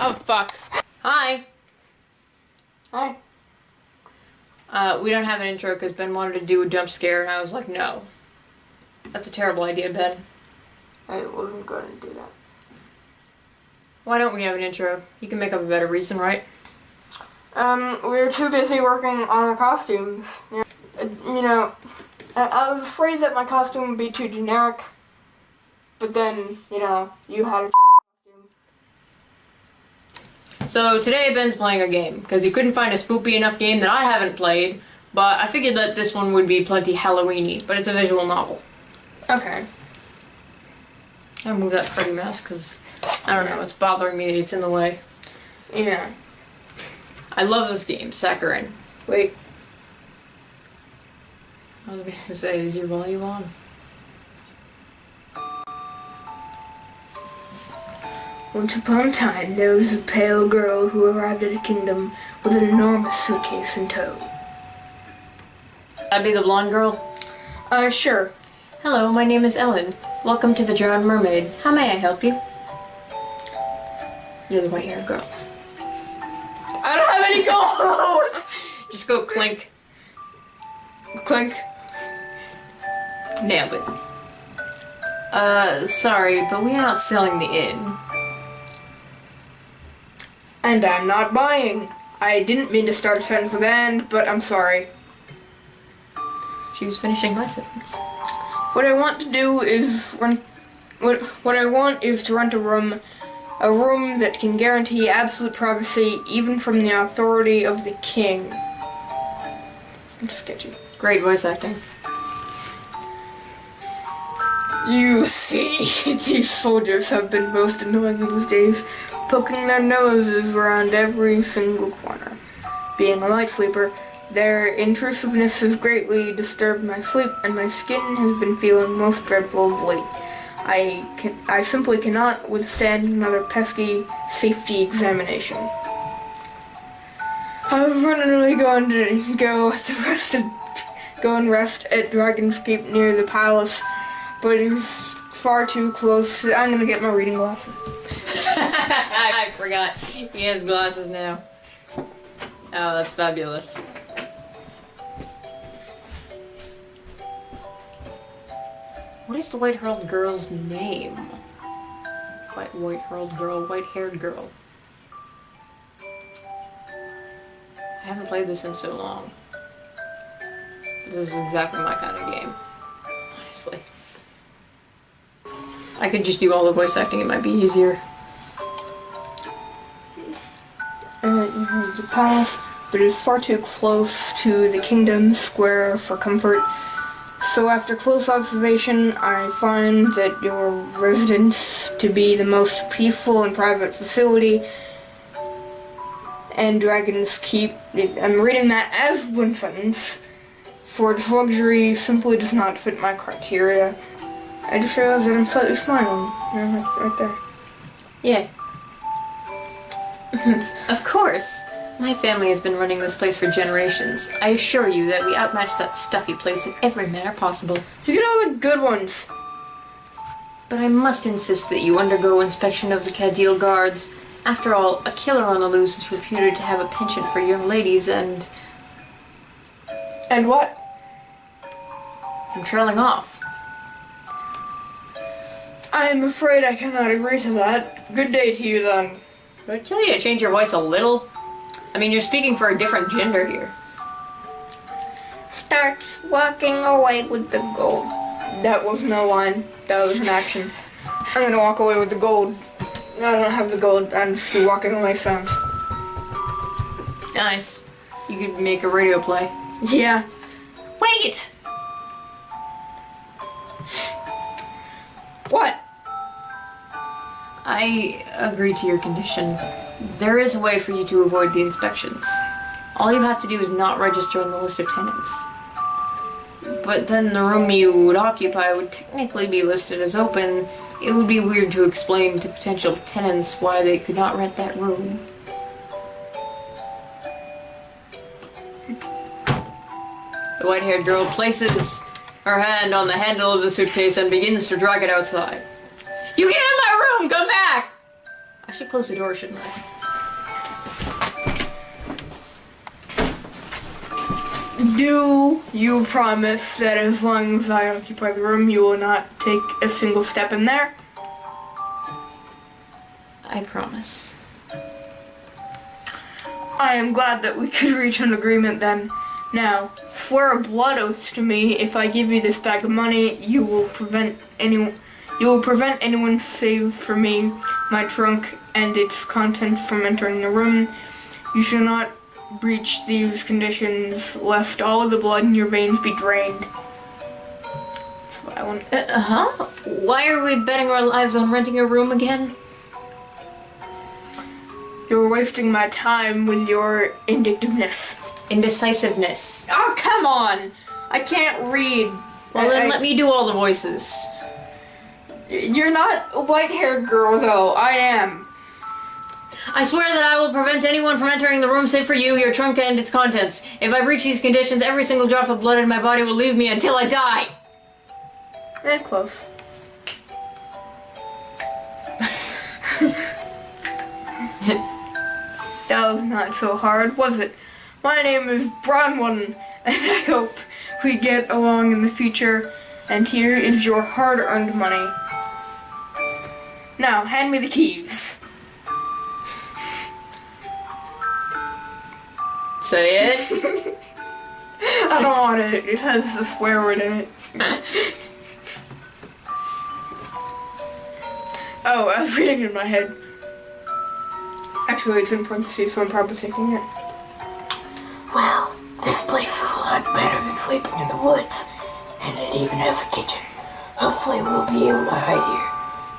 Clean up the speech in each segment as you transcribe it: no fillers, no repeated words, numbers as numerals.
Oh, fuck. Hi. Hi. We don't have an intro because Ben wanted to do a jump scare, and I was like, no. That's a terrible idea, Ben. I wasn't going to do that. Why don't we have an intro? You can make up a better reason, right? We were too busy working on our costumes. You know, I was afraid that my costume would be too generic, but then, you know, you had a costume. So today Ben's playing a game, because he couldn't find a spoopy enough game that I haven't played, but I figured that this one would be plenty Halloween-y, but it's a visual novel. Okay. I'm gonna move that Freddy mask, because, I don't know, it's bothering me that it's in the way. Yeah. I love this game, Saccharine. Wait. I was gonna say, is your volume on? Once upon a time, there was a pale girl who arrived at a kingdom with an enormous suitcase in tow. That'd be the blonde girl? Sure. Hello, my name is Ellen. Welcome to the Drowned Mermaid. How may I help you? You're the white-haired girl. I don't have any gold! Just go clink. Clink. Nailed it. Sorry, but we are not selling the inn. And I'm not buying. I didn't mean to start a sentence with "and," but I'm sorry. She was finishing my sentence. What I want to do is what I want is to rent a room that can guarantee absolute privacy even from the authority of the king. It's sketchy. Great voice acting. You see, these soldiers have been most annoying these days, poking their noses around every single corner. Being a light sleeper, their intrusiveness has greatly disturbed my sleep, and my skin has been feeling most dreadful of late. I simply cannot withstand another pesky safety examination. I was originally going to go and rest at Dragon's Keep near the palace, but it was far too close. I'm gonna get my reading glasses. I forgot. He has glasses now. Oh, that's fabulous. What is the white-haired girl's name? White-haired girl, white-haired girl. I haven't played this in so long. This is exactly my kind of game. Honestly. I could just do all the voice acting, it might be easier. You have the palace, but it is far too close to the kingdom square for comfort. So after close observation, I find that your residence to be the most peaceful and private facility, and Dragon's Keep, I'm reading that as one sentence, for its luxury simply does not fit my criteria. I just realized that I'm slightly smiling. Right there. Yeah. Of course. My family has been running this place for generations. I assure you that we outmatch that stuffy place in every manner possible. You get all the good ones. But I must insist that you undergo inspection of the Cadil guards. After all, a killer on the loose is reputed to have a penchant for young ladies and... And what? I'm trailing off. I am afraid I cannot agree to that. Good day to you, then. Would it kill you to change your voice a little? I mean, you're speaking for a different gender here. Starts walking away with the gold. That was no line. That was an action. I'm gonna walk away with the gold. I don't have the gold. I'm just walking away sounds. Nice. You could make a radio play. Yeah. Wait! What? I agree to your condition. There is a way for you to avoid the inspections. All you have to do is not register on the list of tenants. But then the room you would occupy would technically be listed as open. It would be weird to explain to potential tenants why they could not rent that room. The white-haired girl places her hand on the handle of the suitcase and begins to drag it outside. You get in my room! Come back! I should close the door, shouldn't I? Do you promise that as long as I occupy the room, you will not take a single step in there? I promise. I am glad that we could reach an agreement then. Now, swear a blood oath to me. If I give you this bag of money, you will prevent anyone save for me, my trunk, and its contents from entering the room. You shall not breach these conditions, lest all of the blood in your veins be drained. That's what I want. Why are we betting our lives on renting a room again? You're wasting my time with your indictiveness. Indecisiveness. Oh, come on! I can't read. Well, then let me do all the voices. You're not a white-haired girl, though. I am. I swear that I will prevent anyone from entering the room save for you, your trunk, and its contents. If I breach these conditions, every single drop of blood in my body will leave me until I die. Close. That was not so hard, was it? My name is Bronwyn, and I hope we get along in the future. And here is your hard-earned money. Now, hand me the keys. Say it. I don't want it. It has the swear word in it. Oh, I was reading it in my head. Actually, it's in parentheses, so I'm probably thinking it. Well, this place is a lot better than sleeping in the woods, and it even has a kitchen. Hopefully we'll be able to hide here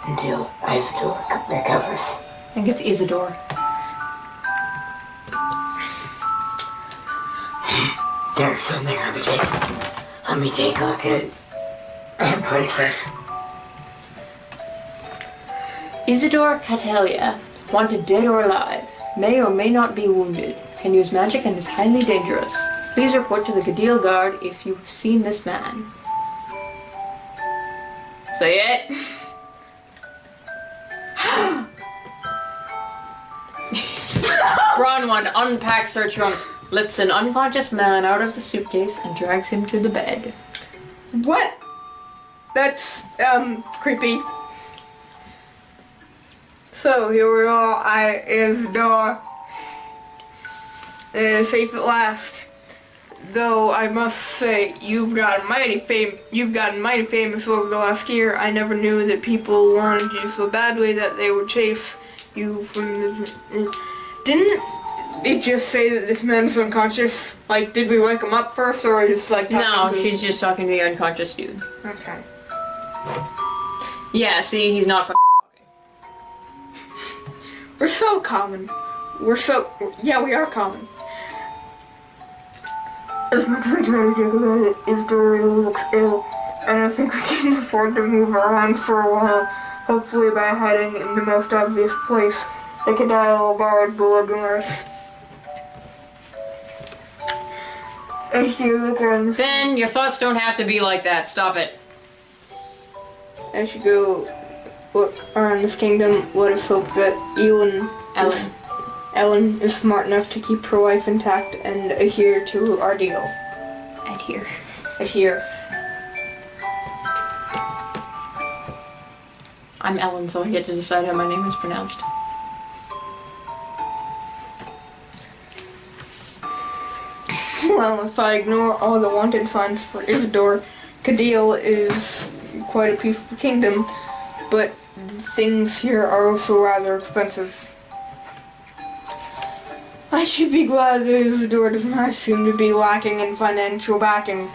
until Isidore recovers. I think it's Isidore. There's something on the table. Let me take a look at it. Princess. Isidore Catalia, wanted dead or alive, may or may not be wounded, can use magic and is highly dangerous. Please report to the Cadil Guard if you've seen this man. Say it. Bronwyn unpacks her trunk, lifts an unconscious man out of the suitcase, and drags him to the bed. What? That's, creepy. So, here we are, Isidore. Safe at last. Though I must say, you've gotten mighty famous over the last year. I never knew that people wanted you so badly that they would chase you from the... Didn't it just say that this man's unconscious? Like, did we wake him up first, or just like talking No, to she's just talking to the unconscious dude. Okay. Yeah, see, he's not fucking talking. We're so common. Yeah, we are common. As much as I try to joke about it, Isidore really looks ill, and I think we can afford to move around for a while, hopefully by hiding in the most obvious place. The Cadil Guard will ignore us. As you look around the... Ben, your thoughts don't have to be like that. Stop it. As you go look around this kingdom, let us hope that Ellen is smart enough to keep her life intact and adhere to our deal. Adhere. I'm Ellen, so I get to decide how my name is pronounced. Well, if I ignore all the wanted signs for Isidore, Cadil is quite a peaceful kingdom, but things here are also rather expensive. I should be glad that Isidore does not seem to be lacking in financial backing.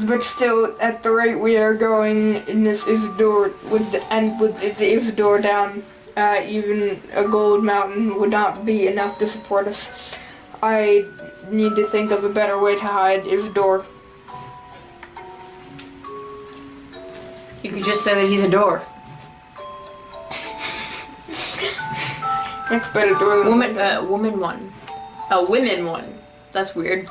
But still, at the rate we are going in this Isidore, with the Isidore down, even a gold mountain would not be enough to support us. I need to think of a better way to hide Isidore. You could just say that he's a door. Next better door than Women one. That's weird.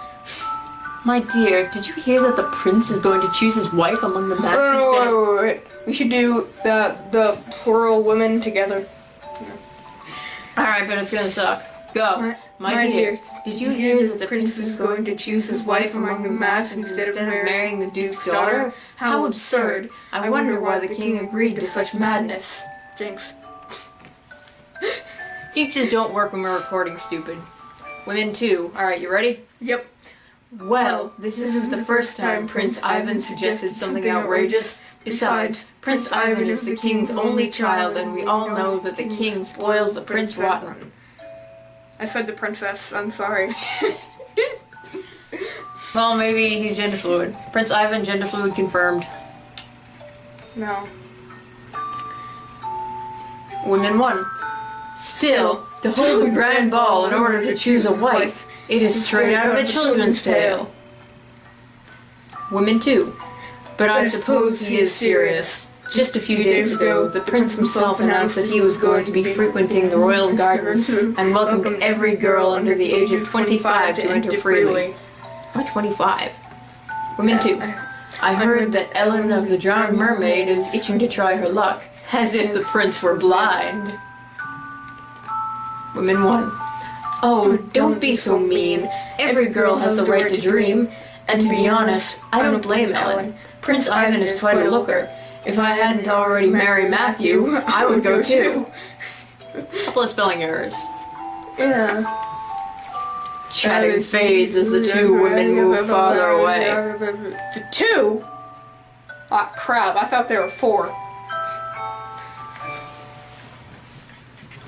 My dear, did you hear that the prince is going to choose his wife among the match instead of... Wait. We should do the plural women together. Alright, but it's gonna suck. Go. My dear, did you hear that the prince is going to choose his wife among the mass instead of marrying the duke's daughter? How absurd. I wonder why the king agreed to such madness. Jinx. Jinxes don't work when we're recording, stupid. Women too. Alright, you ready? Yep. Well, this isn't the first time Prince Ivan suggested something outrageous. Besides, Prince Ivan is the king's only child, and we all know that the king spoils the prince rotten. I said the princess, I'm sorry. Well, maybe he's gender fluid. Prince Ivan, gender fluid confirmed. No. Women 1. Still, to hold a grand ball in order to choose a wife, it is straight out of a children's tale. Women 2. But I suppose he is serious. Just a few days ago, the prince himself announced that he was going to be frequenting the royal gardens and welcomed every girl under the age of 25 to enter freely. Why 25? Women 2. I heard that Ellen of the Drowned Mermaid is itching to try her luck, as if the prince were blind. Women 1. Oh, don't be so mean. Every girl has the right to dream. And to be honest, I don't blame Ellen. Prince Ivan is quite a looker. If I hadn't already married Matthew, I would go too. Couple of spelling errors. Yeah. Chatting fades as the two women move farther away. The 2? Ah, crap, I thought there were 4.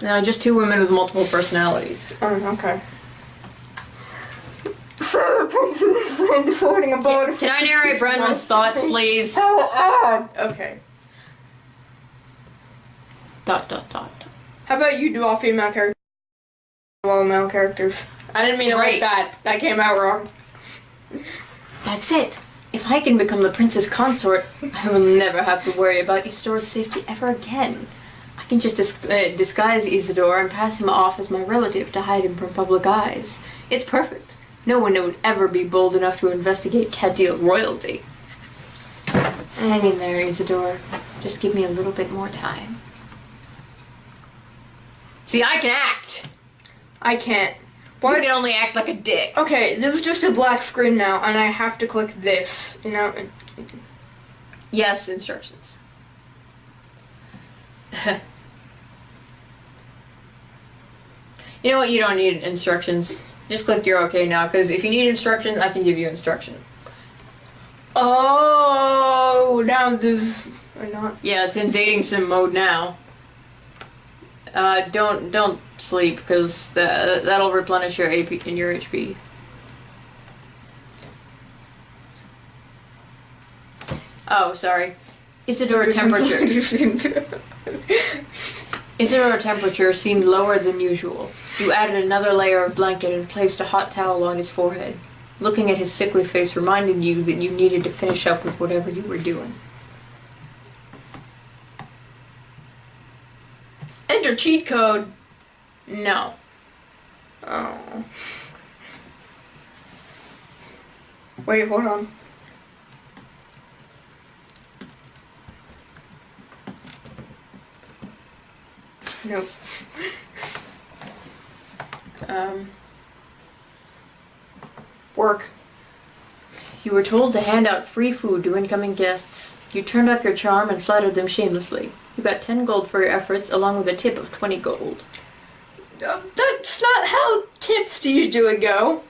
No, just 2 women with multiple personalities. Oh, okay. So the prince is affording a boat. Can I narrate Brendan's thoughts, please? How odd. Okay. ... How about you do all female characters, all male characters? I didn't mean it like that. That came out wrong. That's it. If I can become the prince's consort, I will never have to worry about Isidore's safety ever again. I can just disguise Isidore and pass him off as my relative to hide him from public eyes. It's perfect. No one would ever be bold enough to investigate Cadil royalty. Hang in there, Isidore. Just give me a little bit more time. See, I can act! I can't. You can only act like a dick. Okay, this is just a black screen now, and I have to click this, you know? Yes, instructions. You know what? You don't need instructions. Just click you're okay now, because if you need instructions, I can give you instruction. Oh, now this... Or not. Yeah, it's in dating sim mode now. Don't sleep, because that'll replenish your AP and your HP. Oh, sorry. Isidore temperature. Isidore temperature seemed lower than usual. You added another layer of blanket and placed a hot towel on his forehead. Looking at his sickly face reminded you that you needed to finish up with whatever you were doing. Enter cheat code. No. Oh. Wait, hold on. Nope. Work. You were told to hand out free food to incoming guests. You turned up your charm and flattered them shamelessly. You got 10 gold for your efforts, along with a tip of 20 gold. That's not how tips usually go.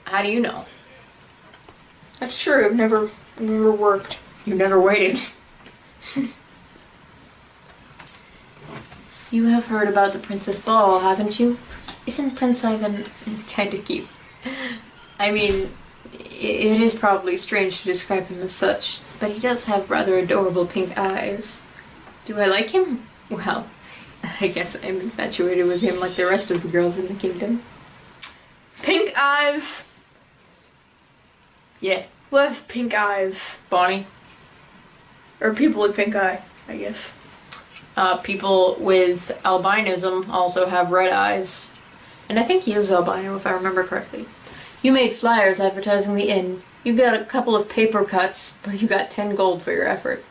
How do you know? That's true. I've never worked. You never waited. You have heard about the Princess Ball, haven't you? Isn't Prince Ivan kind of cute? I mean, it is probably strange to describe him as such, but he does have rather adorable pink eyes. Do I like him? Well, I guess I'm infatuated with him like the rest of the girls in the kingdom. Pink eyes? Yeah. Who has pink eyes? Bonnie. Or people with pink eye, I guess. People with albinism also have red eyes. And I think he was albino, if I remember correctly. You made flyers advertising the inn. You got a couple of paper cuts, but you got 10 gold for your effort.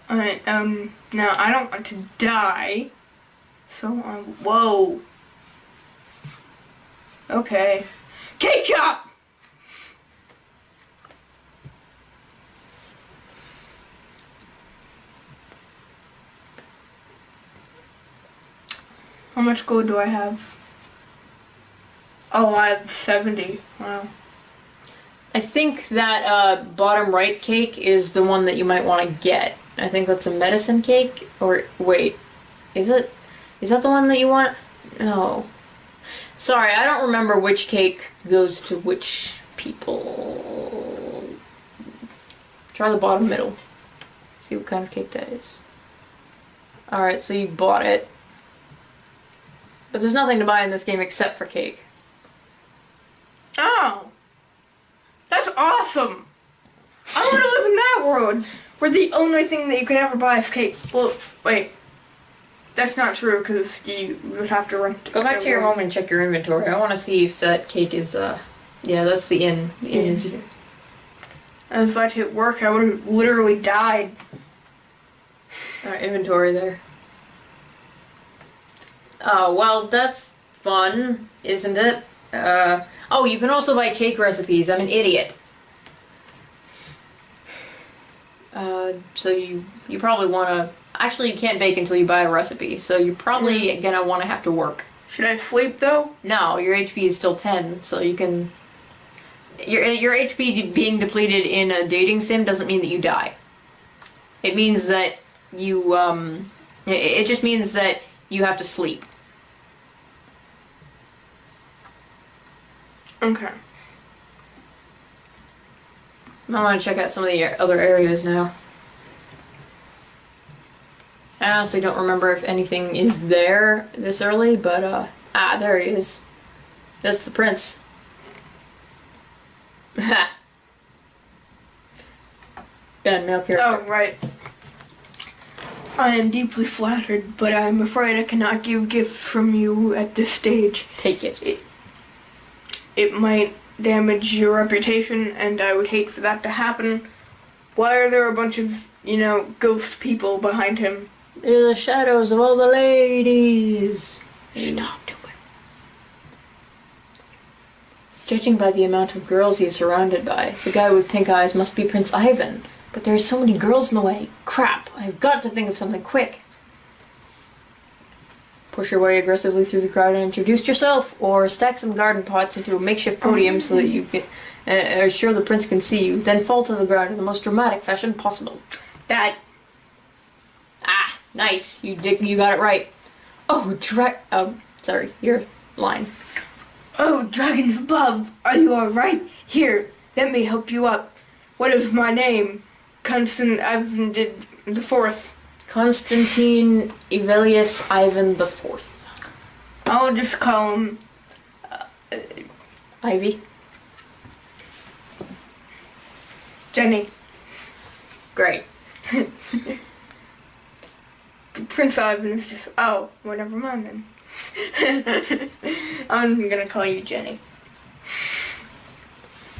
Alright, now I don't want to die. So, whoa. Okay. Cake shop! How much gold do I have? Oh, I have 70. Wow. I think that bottom right cake is the one that you might want to get. I think that's a medicine cake. Or, wait. Is it? Is that the one that you want? No. Sorry, I don't remember which cake goes to which people. Try the bottom middle. See what kind of cake that is. Alright, so you bought it. But there's nothing to buy in this game except for cake. Oh! That's awesome! I want to live in that world where the only thing that you can ever buy is cake. Well, wait. That's not true because you would have to rent. Go back to your home and check your inventory. I want to see if that cake is, yeah, that's the inn. The inn is here. If I hit work, I would have literally died. Alright, inventory there. Oh, well, that's fun, isn't it? Oh, you can also buy cake recipes. I'm an idiot. So you probably want to... Actually, you can't bake until you buy a recipe, so you're probably gonna want to have to work. Should I sleep, though? No, your HP is still 10, so you can... Your HP being depleted in a dating sim doesn't mean that you die. It means that you, it just means that you have to sleep. Okay. I want to check out some of the other areas now. I honestly don't remember if anything is there this early, but, there he is. That's the prince. Ha! Ben, male character. Oh, right. I am deeply flattered, but I'm afraid I cannot give gifts from you at this stage. Take gifts. It might damage your reputation, and I would hate for that to happen. Why are there a bunch of, ghost people behind him? They're the shadows of all the ladies. Stop doing it. Judging by the amount of girls he's surrounded by, the guy with pink eyes must be Prince Ivan. But there are so many girls in the way. Crap, I've got to think of something quick. Push your way aggressively through the crowd and introduce yourself, or stack some garden pots into a makeshift podium so that you can, are sure the prince can see you, then fall to the ground in the most dramatic fashion possible. That. Ah, nice. You got it right. Oh, sorry, your line. Oh, dragons above, are you alright? Here, let me help you up. What is my name? Constantine Ivan the Fourth. Constantine Evelius Ivan the Fourth. I'll just call him... Ivy. Jenny. Great. Prince Ivan is just... Oh, well, never mind then. I'm gonna call you Jenny.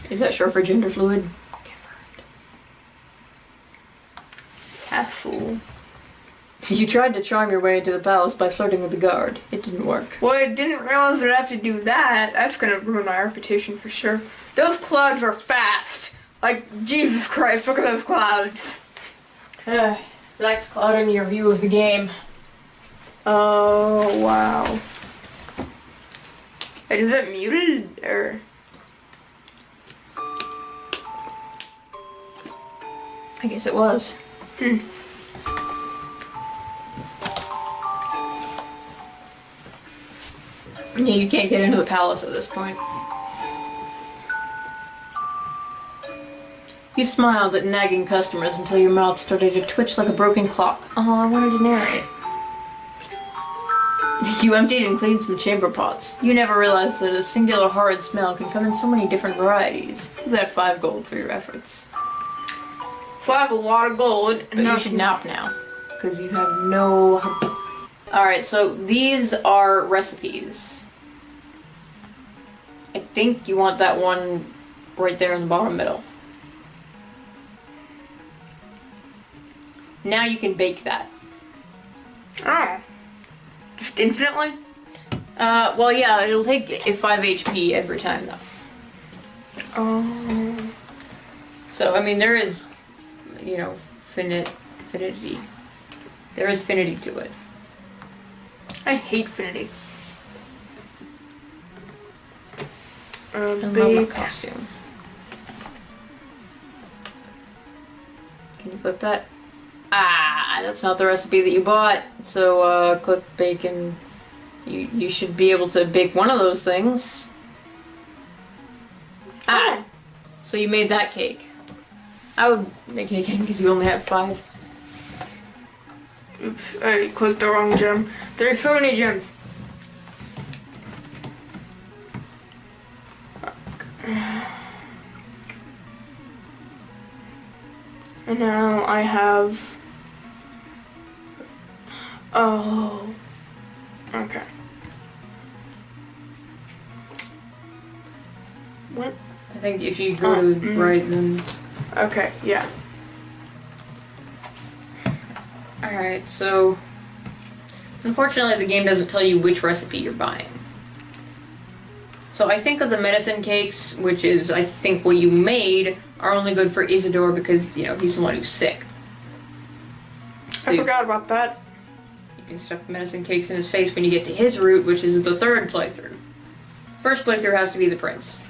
Is that short for gender fluid? Half fool. You tried to charm your way into the palace by flirting with the guard. It didn't work. Well, I didn't realize I'd have to do that. That's gonna ruin my reputation for sure. Those clouds are fast. Like, Jesus Christ, look at those clouds. That's clouding your view of the game. Oh, wow. Wait, is it muted, or? I guess it was. Yeah, you can't get into the palace at this point. You smiled at nagging customers until your mouth started to twitch like a broken clock. Oh, I wanted to narrate. You emptied and cleaned some chamber pots. You never realized that a singular horrid smell can come in so many different varieties. You got 5 gold for your efforts. So I have a lot of gold. But you should nap now, because you have no... Alright, so these are recipes. I think you want that one right there in the bottom middle. Now you can bake that. Oh. Just Just infinitely? Well, yeah, it'll take 5 HP every time, though. Oh. So, I mean, there is, you know, finity. There is finity to it. I hate finity. I love my costume. Can you click that? Ah, that's not the recipe that you bought. So, click bake and you should be able to bake one of those things. Ah! So you made that cake. I would make it again because you only have 5. Oops, I clicked the wrong gem. There's so many gems. And now I have... Oh. Okay. What? I think if you go to the right, then... Okay, yeah. Alright, so... Unfortunately, the game doesn't tell you which recipe you're buying. So I think of the medicine cakes, which is, I think, what you made, are only good for Isidore because, you know, he's the one who's sick. So I forgot about that. You can stuff the medicine cakes in his face when you get to his route, which is the 3rd playthrough. First playthrough has to be the prince.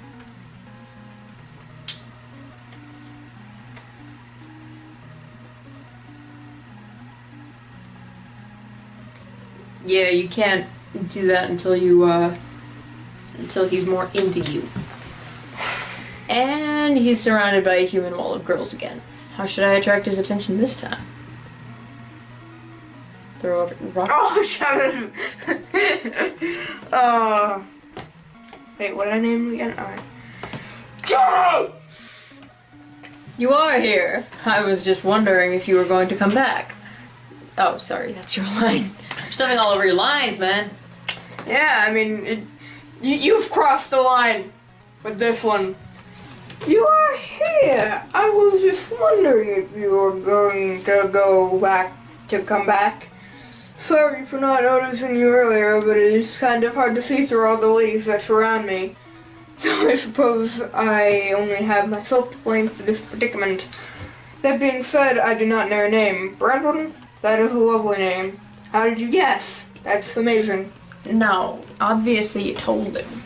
Yeah, you can't do that until you, until he's more into you. And he's surrounded by a human wall of girls again. How should I attract his attention this time? Throw a rock. Oh, shut it! Wait, what did I name him again? Alright. Go! You are here! I was just wondering if you were going to come back. Oh, sorry, that's your line. You're stuffing all over your lines, man. Yeah, I mean, you've crossed the line with this one. You are here. I was just wondering if you were going to come back. Sorry for not noticing you earlier, but it is kind of hard to see through all the ladies that surround me. So I suppose I only have myself to blame for this predicament. That being said, I do not know your name. Brandon? That is a lovely name. How did you guess? That's amazing. No, obviously you told him.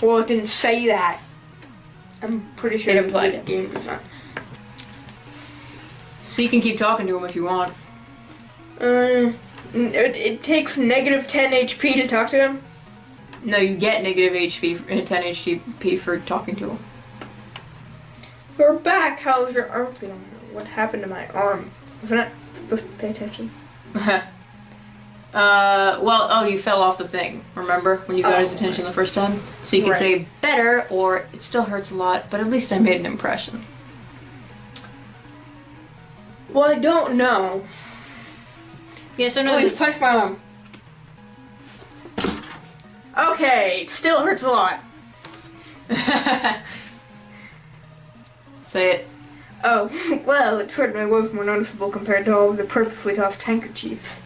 Well, it didn't say that. I'm pretty sure It implied the it. game design. So you can keep talking to him if you want. It takes negative 10 HP to talk to him. No, you get negative HP, 10 HP for talking to him. You're back. How's your arm feeling? What happened to my arm? Wasn't I supposed to pay attention? Well, oh, you fell off the thing, remember? When you got his attention the first time? So you can say better, or it still hurts a lot, but at least I made an impression. Well, I don't know. Yes, I know Please this. touch my arm. Okay, it still hurts a lot. Say it. Oh, well, it certainly was more noticeable compared to all of the purposely tossed handkerchiefs.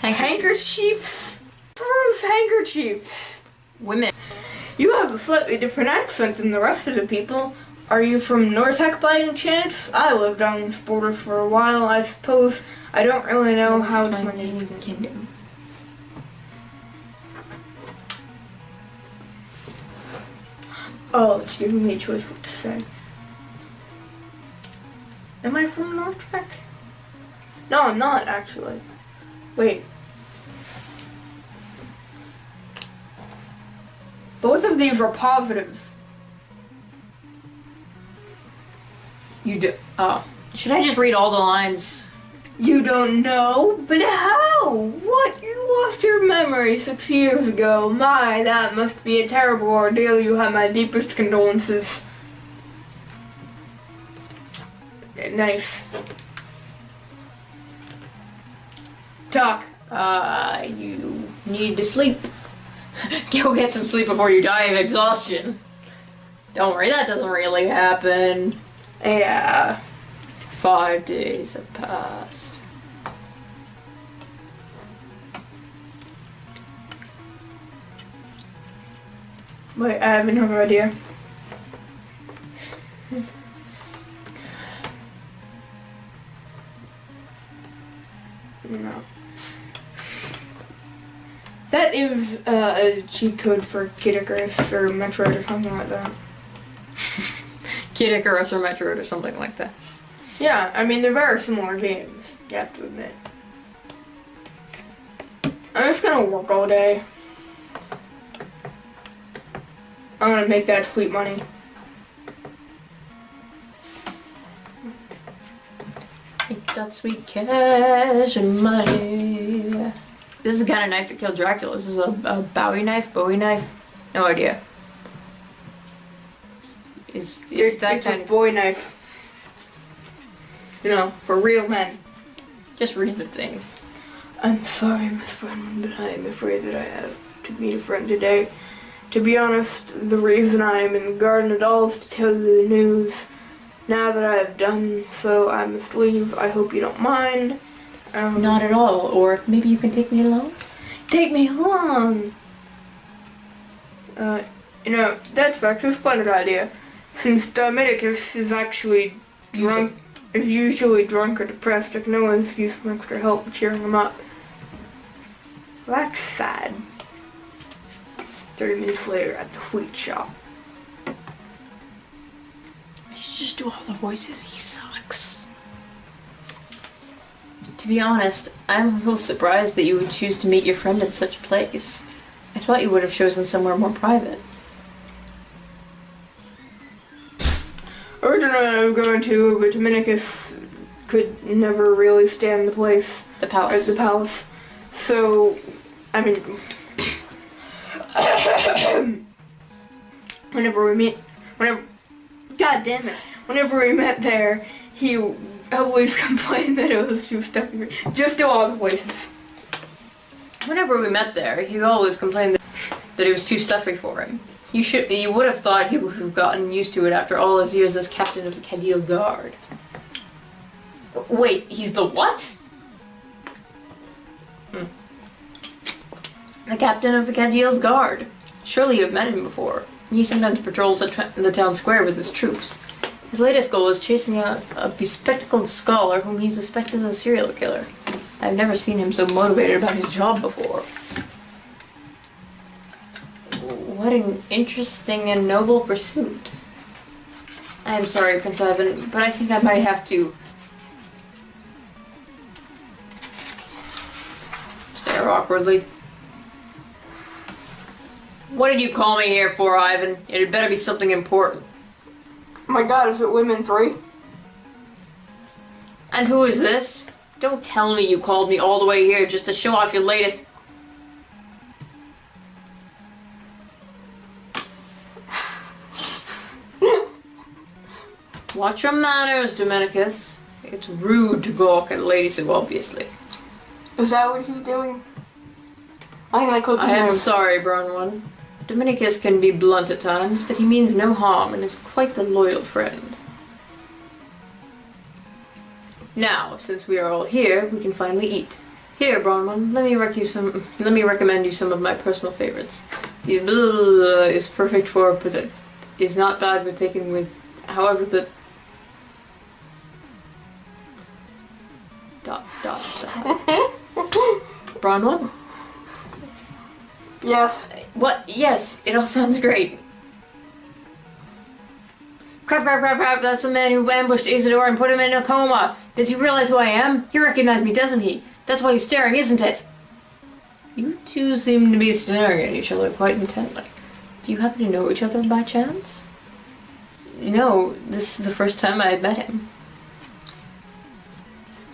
Handkerchiefs? Those handkerchiefs. Women. You have a slightly different accent than the rest of the people. Are you from Nortec by any chance? I lived on this border for a while, I suppose. I don't really know how it's my native kingdom. Oh, it's giving me a choice what to say. Am I from Nortec? No, I'm not, actually. Wait. Both of these are positive. You do. Oh. Should I just read all the lines? You don't know? But how? What? You lost your memory 6 years ago. My, that must be a terrible ordeal. You have my deepest condolences. Nice. Talk. You need to sleep. Go get some sleep before you die of exhaustion. Don't worry, that doesn't really happen. Yeah. 5 days have passed. Wait, I have another idea. No. That is a cheat code for Kid Icarus or Metroid or something like that. Kid Icarus or Metroid or something like that. Yeah, I mean, they're very similar games, you have to admit. I'm just gonna work all day. I'm gonna make that sweet money. Make that sweet cash and money. This is the kind of knife that killed Dracula. This is a Bowie knife? No idea. It's that it's kind a of... boy knife. You know, for real men. Just read the thing. I'm sorry, Miss Brennan, but I am afraid that I have to meet a friend today. To be honest, the reason I am in the garden at all is to tell you the news. Now that I have done so, I must leave. I hope you don't mind. Not at all. Or maybe you can take me along? Take me along! You know, that's actually a splendid idea. Since Dominicus is actually drunk, is usually drunk or depressed, I can always use some extra help cheering him up. So that's sad. 30 minutes later at the sweet shop. I should just do all the voices. He sucks. To be honest, I'm a little surprised that you would choose to meet your friend at such a place. I thought you would have chosen somewhere more private. Originally I was going to, but Dominicus could never really stand the place. The palace. At the palace. So, I mean... whenever we met there, he always complained that it was too stuffy. Just do all the voices. Whenever we met there, he always complained that it was too stuffy for him. You would have thought he would have gotten used to it after all his years as captain of the Cadil Guard. Wait, he's the what? The captain of the Cadil's Guard. Surely you've met him before. He sometimes patrols the town square with his troops. His latest goal is chasing out a bespectacled scholar whom he suspects is a serial killer. I've never seen him so motivated about his job before. What an interesting and noble pursuit. I am sorry, Prince Ivan, but I think I might have to stare awkwardly. What did you call me here for, Ivan? It had better be something important. Oh my god, is it Women 3? And who is this? Don't tell me you called me all the way here just to show off your latest... Watch your manners, Dominicus. It's rude to gawk at a lady so obviously. Is that what he's doing? I'm gonna click his I am nose. sorry, Brown One. Dominicus can be blunt at times, but he means no harm and is quite the loyal friend. Now, since we are all here, we can finally eat. Here, Brown One, let me recommend you some of my personal favorites. The is perfect for, but it is not bad when taken with, however, the Brown One? Yes. What? Yes, it all sounds great. Crap, crap, crap, crap, that's the man who ambushed Isidore and put him in a coma. Does he realize who I am? He recognized me, doesn't he? That's why he's staring, isn't it? You two seem to be staring at each other quite intently. Do you happen to know each other by chance? No, this is the first time I had met him.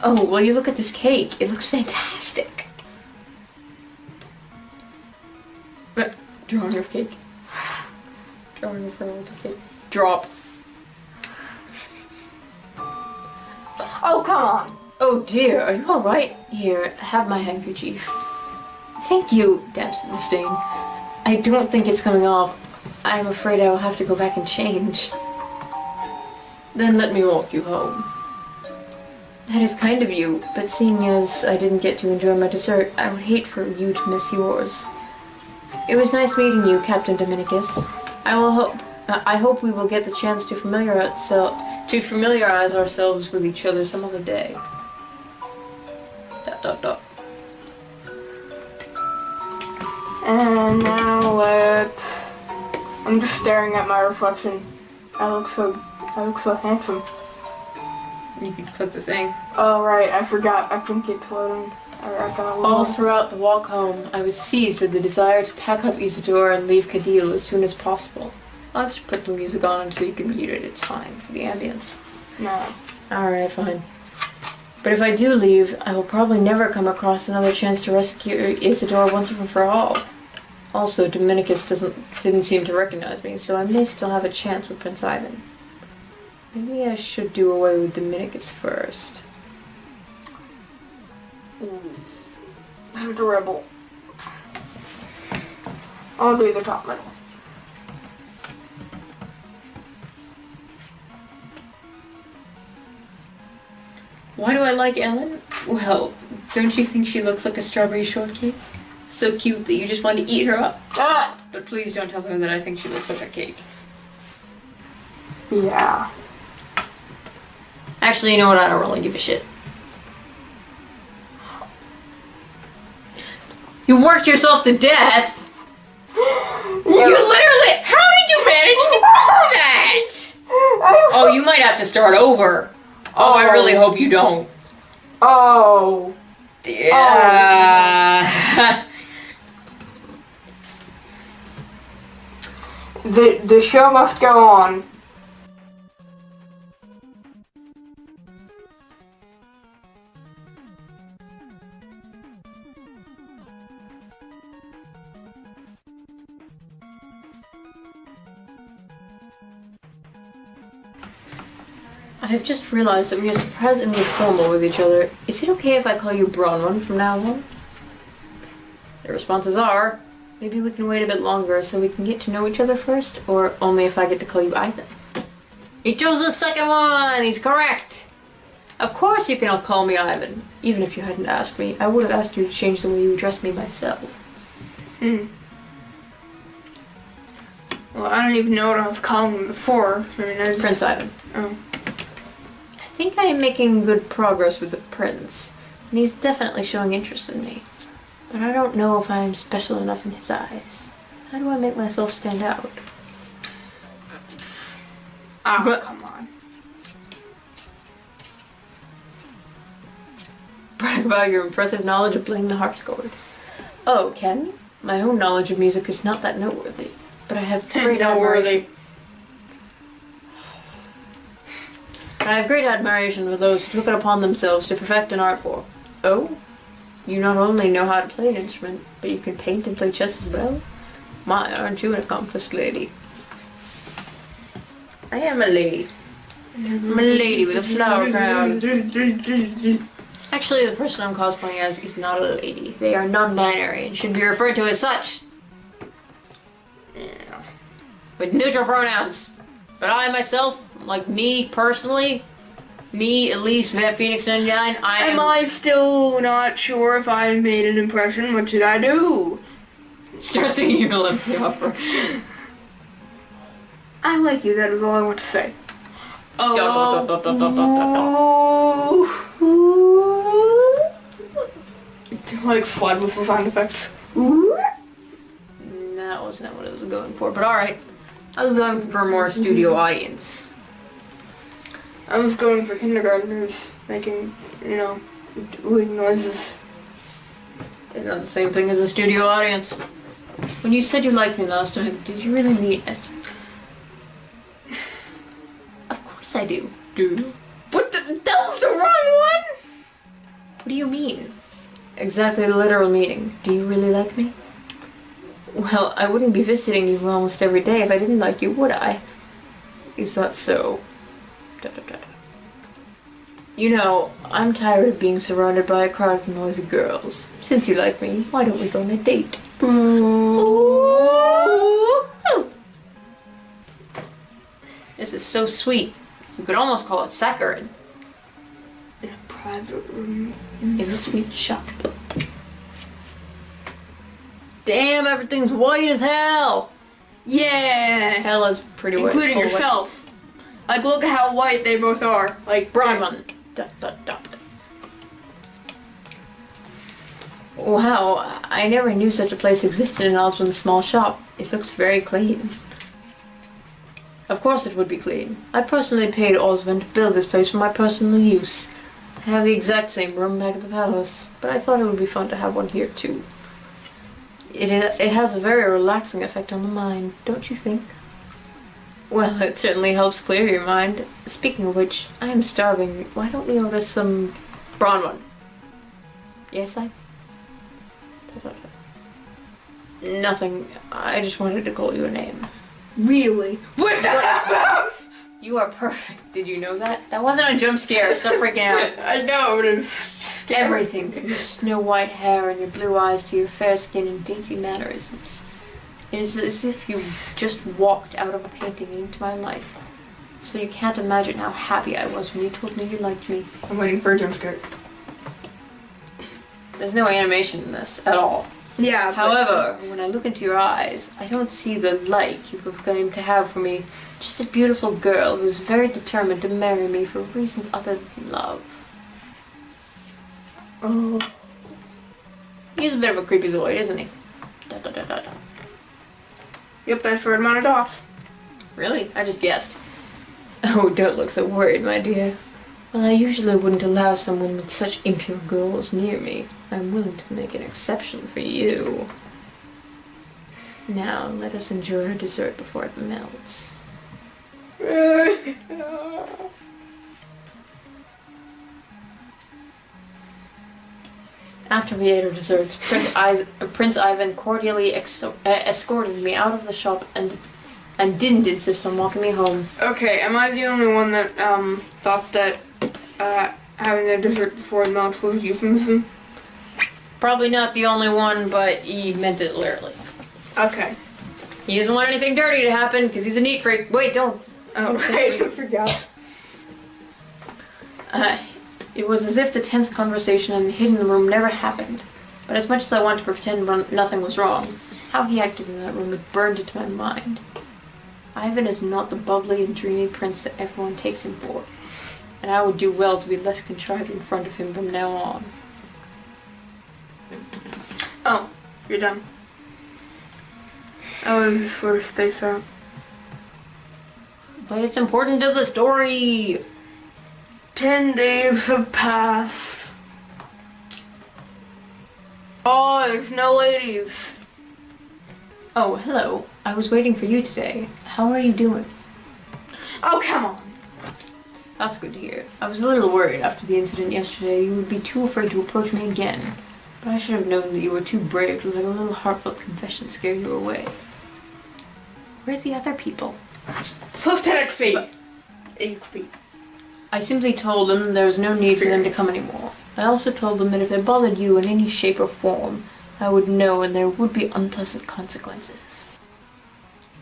Oh, well, you look at this cake. It looks fantastic. Drawing of cake. Drawing of rolled cake. Drop. Oh, come on. Oh dear, are you alright? Here, have my handkerchief. Thank you, dabs at the stain. I don't think it's coming off. I'm afraid I will have to go back and change. Then let me walk you home. That is kind of you, but seeing as I didn't get to enjoy my dessert, I would hate for you to miss yours. It was nice meeting you, Captain Dominicus. I hope we will get the chance to familiarize ourselves with each other some other day. ... And now let's... I'm just staring at my reflection. I look so handsome. You can click the thing. Oh right, I forgot. I think it's loading. All throughout the walk home, I was seized with the desire to pack up Isidore and leave Cadil as soon as possible. I'll have to put the music on so you can mute it. It's fine for the ambience. No. Alright, fine. But if I do leave, I will probably never come across another chance to rescue Isidore once and for all. Also, Dominicus didn't seem to recognize me, so I may still have a chance with Prince Ivan. Maybe I should do away with Dominicus first. This is the rebel. I'll do the top middle. Why do I like Ellen? Well, don't you think she looks like a strawberry shortcake? So cute that you just want to eat her up. Ah! But please don't tell her that I think she looks like a cake. Yeah. Actually, you know what? I don't really give a shit. You worked yourself to death? You literally... How did you manage to do that? Oh, you might have to start over. Oh, I really hope you don't. Oh. Yeah. The show must go on. I have just realized that we are surprisingly formal with each other. Is it okay if I call you Bronwyn from now on? The responses are, maybe we can wait a bit longer so we can get to know each other first, or only if I get to call you Ivan. He chose the second one! He's correct! Of course you can call me Ivan. Even if you hadn't asked me, I would have asked you to change the way you address me myself. Well, I don't even know what I was calling him before. I mean, Prince Ivan. Oh. I think I am making good progress with the prince, and he's definitely showing interest in me. But I don't know if I am special enough in his eyes. How do I make myself stand out? Oh, come on. Brag about your impressive knowledge of playing the harpsichord. Oh, Ken? My own knowledge of music is not that noteworthy, but I have great admiration. I have great admiration for those who took it upon themselves to perfect an art form. Oh? You not only know how to play an instrument, but you can paint and play chess as well? My, aren't you an accomplished lady? I am a lady. I'm a lady with a flower crown. Actually, the person I'm cosplaying as is not a lady. They are non-binary and should be referred to as such. Yeah. With neutral pronouns. But I myself, like me personally, me, at least, Vamp Phoenix 99, Am I still not sure if I made an impression? What should I do? Start singing your Olympia opera. I like you, that is all I want to say. Like slide whistle sound effects. That wasn't what I was going for, but alright. I was going for a more studio audience. I was going for kindergartners making, doing noises. It's not the same thing as a studio audience. When you said you liked me last time, did you really mean it? Of course I do. Do? What the? That was the wrong one! What do you mean? Exactly the literal meaning. Do you really like me? Well, I wouldn't be visiting you almost every day if I didn't like you, would I? Is that so? You know, I'm tired of being surrounded by a crowd of noisy girls. Since you like me, why don't we go on a date? Ooh. This is so sweet. You could almost call it Saccharine. In a private room. In the sweet shop. Damn, everything's white as hell! Yeah! Hell is pretty white. Including full of white. yourself. Like, look at how white they both are. Like, Bronwyn. Wow, I never knew such a place existed in Osmond's small shop. It looks very clean. Of course it would be clean. I personally paid Osmond to build this place for my personal use. I have the exact same room back at the palace, but I thought it would be fun to have one here too. It has a very relaxing effect on the mind, don't you think? Well, it certainly helps clear your mind. Speaking of which, I am starving. Why don't we order some Bronwyn? Yes, I... Nothing. I just wanted to call you a name. really? What the You are perfect. Did you know that? That wasn't a jump scare. Stop freaking out. I know, but it's scary. Everything from your snow white hair and your blue eyes to your fair skin and dainty mannerisms. It is as if you just walked out of a painting and into my life. So you can't imagine how happy I was when you told me you liked me. I'm waiting for a jump scare. There's no animation in this at all. Yeah, However, when I look into your eyes, I don't see the like you proclaim to have for me. Just a beautiful girl who is very determined to marry me for reasons other than love. Oh. He's a bit of a creepy zoid, isn't he? Da, da, da, da, da. Yep, that's the right amount of dots. Really? I just guessed. Oh, don't look so worried, my dear. Well, I usually wouldn't allow someone with such impure girls near me. I'm willing to make an exception for you. Now, let us enjoy our dessert before it melts. After we ate our desserts, Prince Ivan cordially escorted me out of the shop and didn't insist on walking me home. Okay, am I the only one that thought that having a dessert before it melts was a euphemism? Probably not the only one, but he meant it literally. Okay. He doesn't want anything dirty to happen because he's a neat freak. Wait, don't. Oh, right, I forgot. It was as if the tense conversation in the hidden room never happened. But as much as I wanted to pretend nothing was wrong, how he acted in that room had burned into my mind. Ivan is not the bubbly and dreamy prince that everyone takes him for, and I would do well to be less contrite in front of him from now on. Oh, you're done. I was just sort of spaced out. But it's important to the story! 10 days have passed. Oh, there's no ladies. Oh, hello. I was waiting for you today. How are you doing? Oh, come on. That's good to hear. I was a little worried after the incident yesterday you would be too afraid to approach me again. But I should have known that you were too brave to let a little heartfelt confession scare you away. Where are the other people? Lieutenant Fee. HP. I simply told them there was no need for them to come anymore. I also told them that if it bothered you in any shape or form, I would know and there would be unpleasant consequences.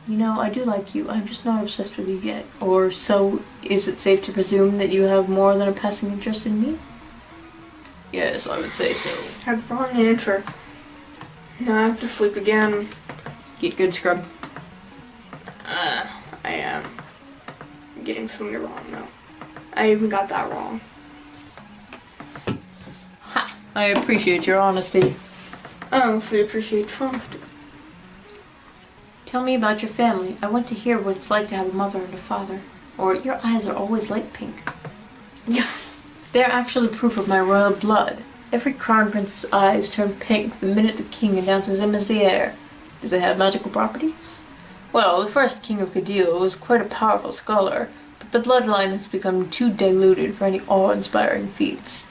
You know, I do like you, I'm just not obsessed with you yet. Or so, is it safe to presume that you have more than a passing interest in me? Yes, I would say so. Had the wrong answer. Now I have to sleep again. Get good, scrub. I am getting something wrong now. I even got that wrong. Ha! I appreciate your honesty. I honestly appreciate your honesty. Tell me about your family. I want to hear what it's like to have a mother and a father. Or your eyes are always light pink. Yes. They're actually proof of my royal blood. Every crown prince's eyes turn pink the minute the king announces them as the heir. Do they have magical properties? Well, the first king of Cadil was quite a powerful scholar, but the bloodline has become too diluted for any awe-inspiring feats.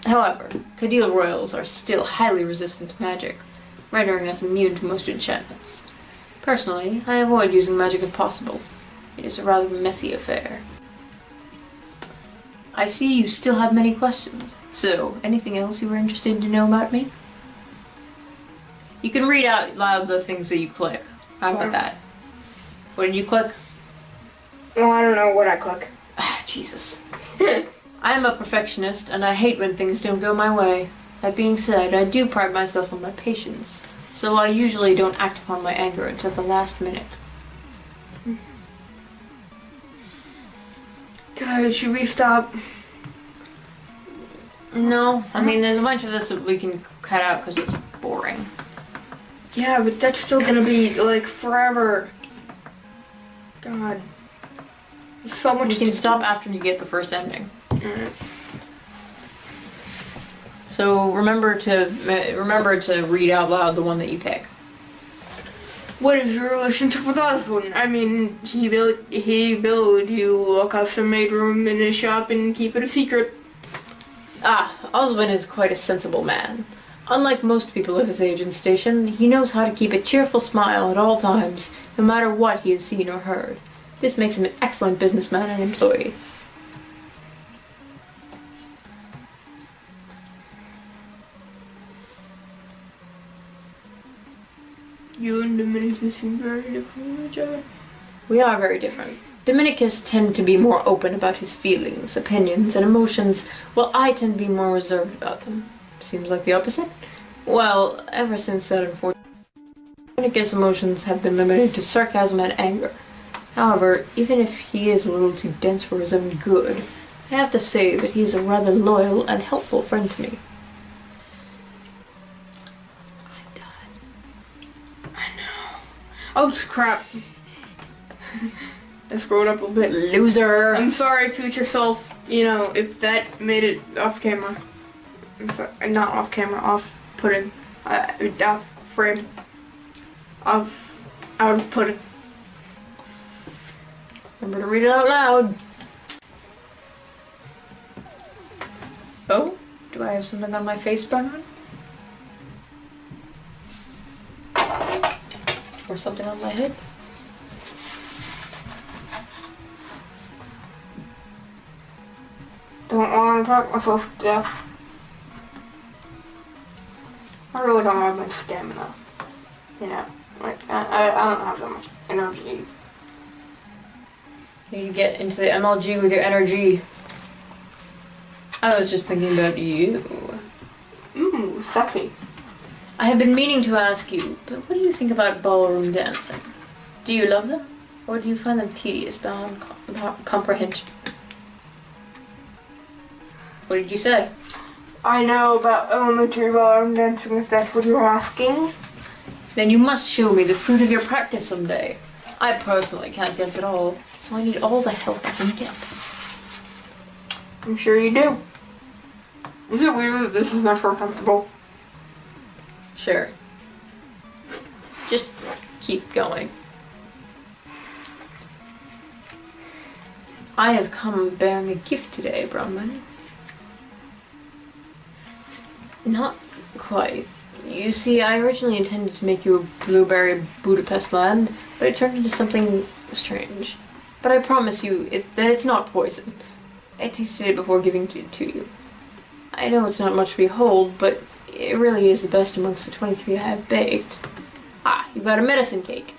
However, Cadil royals are still highly resistant to magic, rendering us immune to most enchantments. Personally, I avoid using magic if possible. It is a rather messy affair. I see you still have many questions. So, anything else you were interested to know about me? You can read out loud the things that you click. How about that? What did you click? Well, I don't know what I click. Ah, Jesus. I am a perfectionist, and I hate when things don't go my way. That being said, I do pride myself on my patience. so I usually don't act upon my anger until the last minute. Guys, should we stop? No, I mean, there's a bunch of this that we can cut out because it's boring. Yeah, but that's still gonna be, like, forever. God. There's so much We can stop after you get the first ending. Alright. So remember to read out loud the one that you pick. What is your relationship with Oswald? I mean, he built you a custom-made room in his shop and keep it a secret. Oswin is quite a sensible man. Unlike most people of his age and station, he knows how to keep a cheerful smile at all times, no matter what he has seen or heard. This makes him an excellent businessman and employee. You and Dominicus seem very different from each other. We are very different. Dominicus tend to be more open about his feelings, opinions, and emotions, while I tend to be more reserved about them. Seems like the opposite? Well, ever since that unfortunate Dominicus' emotions have been limited to sarcasm and anger. However, even if he is a little too dense for his own good, I have to say that he is a rather loyal and helpful friend to me. I'm done. I know. Oh, crap. I screwed up a bit. Loser! I'm sorry, future self, if that made it off camera. I'm sorry, not off camera, off-putting. Off frame. Out of putting. Remember to read it out loud. Oh? Do I have something on my face, Bernard? Or something on my head? Don't want to talk myself to death. I really don't have much stamina. I don't have that much energy. You need to get into the MLG with your energy. I was just thinking about you. Sexy. I have been meaning to ask you, but what do you think about ballroom dancing? Do you love them? Or do you find them tedious beyond comprehension? What did you say? I know about elementary ballroom dancing, if that's what you're asking. Then you must show me the fruit of your practice someday. I personally can't dance at all, so I need all the help I can get. I'm sure you do. Is it weird that this is much more comfortable? Sure. Just keep going. I have come bearing a gift today, Bronwyn. Not quite. You see, I originally intended to make you a blueberry Budapest land, but it turned into something strange. But I promise you that it's not poison. I tasted it before giving it to you. I know it's not much to behold, but it really is the best amongst the 23 I have baked. You got a medicine cake.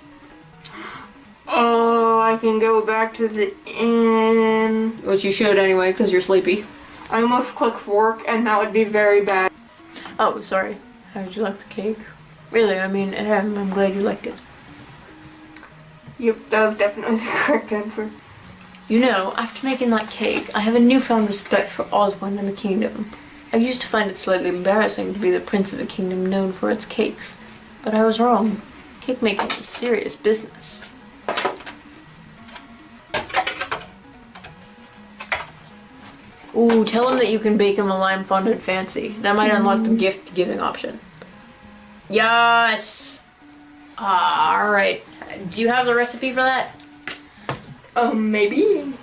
Oh, I can go back to the inn. Which you should anyway, because you're sleepy. I almost clicked work, and that would be very bad. Oh, sorry. How did you like the cake? Really, I mean, I'm glad you liked it. Yep, that was definitely the correct answer. You know, after making that cake, I have a newfound respect for Oswin and the kingdom. I used to find it slightly embarrassing to be the prince of a kingdom known for its cakes. But I was wrong. Cake making is serious business. Ooh, tell him that you can bake him a lime fondant fancy. That might unlock the gift giving option. Yes! Alright. Do you have the recipe for that? Maybe.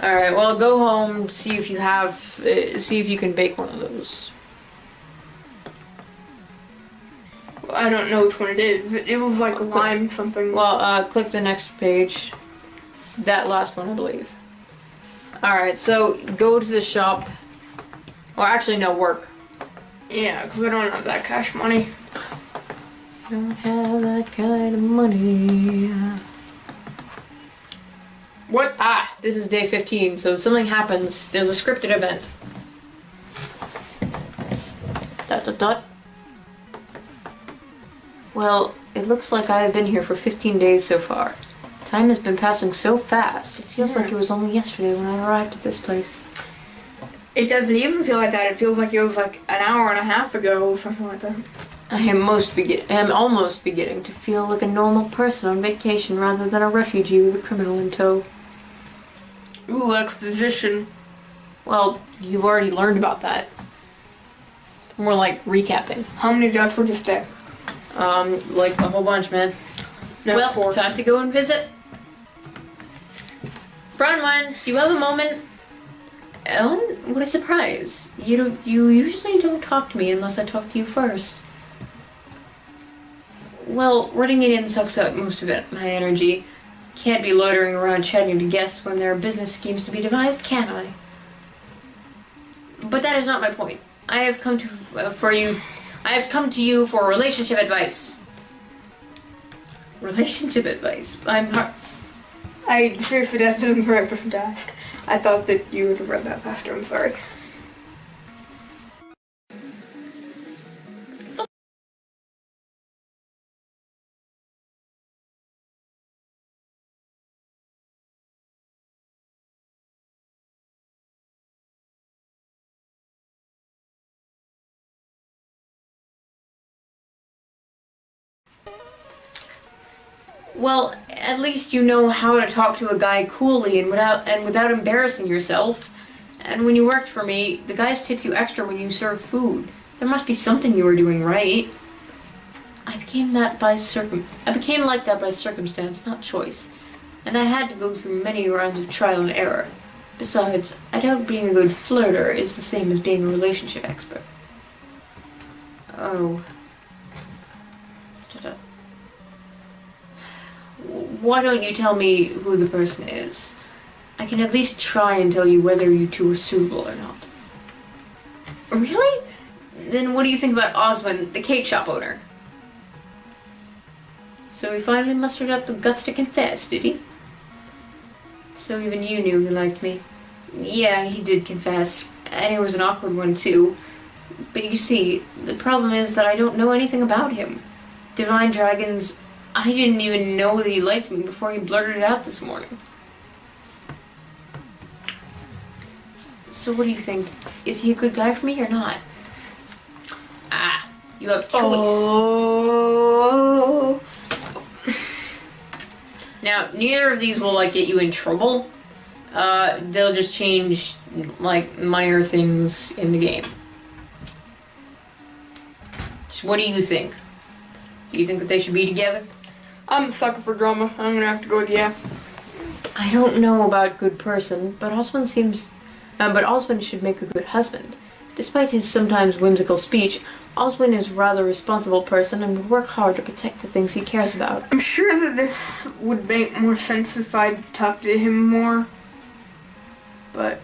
Alright, well, go home, see if you can bake one of those. I don't know which one it is. It was like lime something. Well, click the next page. That last one, I believe. Alright, so go to the shop. Or actually, no, work. Yeah, because I don't have that cash money. Don't have that kind of money. What? This is day 15, so something happens. There's a scripted event. ... Well, it looks like I have been here for 15 days so far. Time has been passing so fast. It feels like it was only yesterday when I arrived at this place. It doesn't even feel like that. It feels like it was like an hour and a half ago or something like that. I am almost beginning to feel like a normal person on vacation rather than a refugee with a criminal in tow. Ooh, exposition. Well, you've already learned about that. More like recapping. How many deaths were just there? Like a whole bunch, man. No, Well, 4. time to go and visit. Bronwyn, do you have a moment? Ellen, what a surprise. You usually don't talk to me unless I talk to you first. Well, running it in sucks up most of my energy. Can't be loitering around chatting to guests when there are business schemes to be devised, can I? But that is not my point. I have come to you for relationship advice. Relationship advice? I seriously, that's the right person to ask. I thought that you would have read that faster. I'm sorry. Well, at least you know how to talk to a guy coolly and without embarrassing yourself. And when you worked for me, the guys tip you extra when you serve food. There must be something you were doing right. I became like that by circumstance, not choice. And I had to go through many rounds of trial and error. Besides, I doubt being a good flirter is the same as being a relationship expert. Oh. Why don't you tell me who the person is? I can at least try and tell you whether you two are suitable or not. Really? Then what do you think about Osmond, the cake shop owner? So he finally mustered up the guts to confess, did he? So even you knew he liked me. Yeah, he did confess, and it was an awkward one too. But you see, the problem is that I don't know anything about him. Divine Dragons, I didn't even know that he liked me before he blurted it out this morning. So what do you think? Is he a good guy for me or not? Ah, you have a choice. Oh. Now, neither of these will get you in trouble. They'll just change minor things in the game. So what do you think? Do you think that they should be together? I'm a sucker for drama. I'm gonna have to go with yeah. I don't know about good person, but Osmond should make a good husband. Despite his sometimes whimsical speech, Osmond is a rather responsible person and would work hard to protect the things he cares about. I'm sure that this would make more sense if I'd talk to him more. But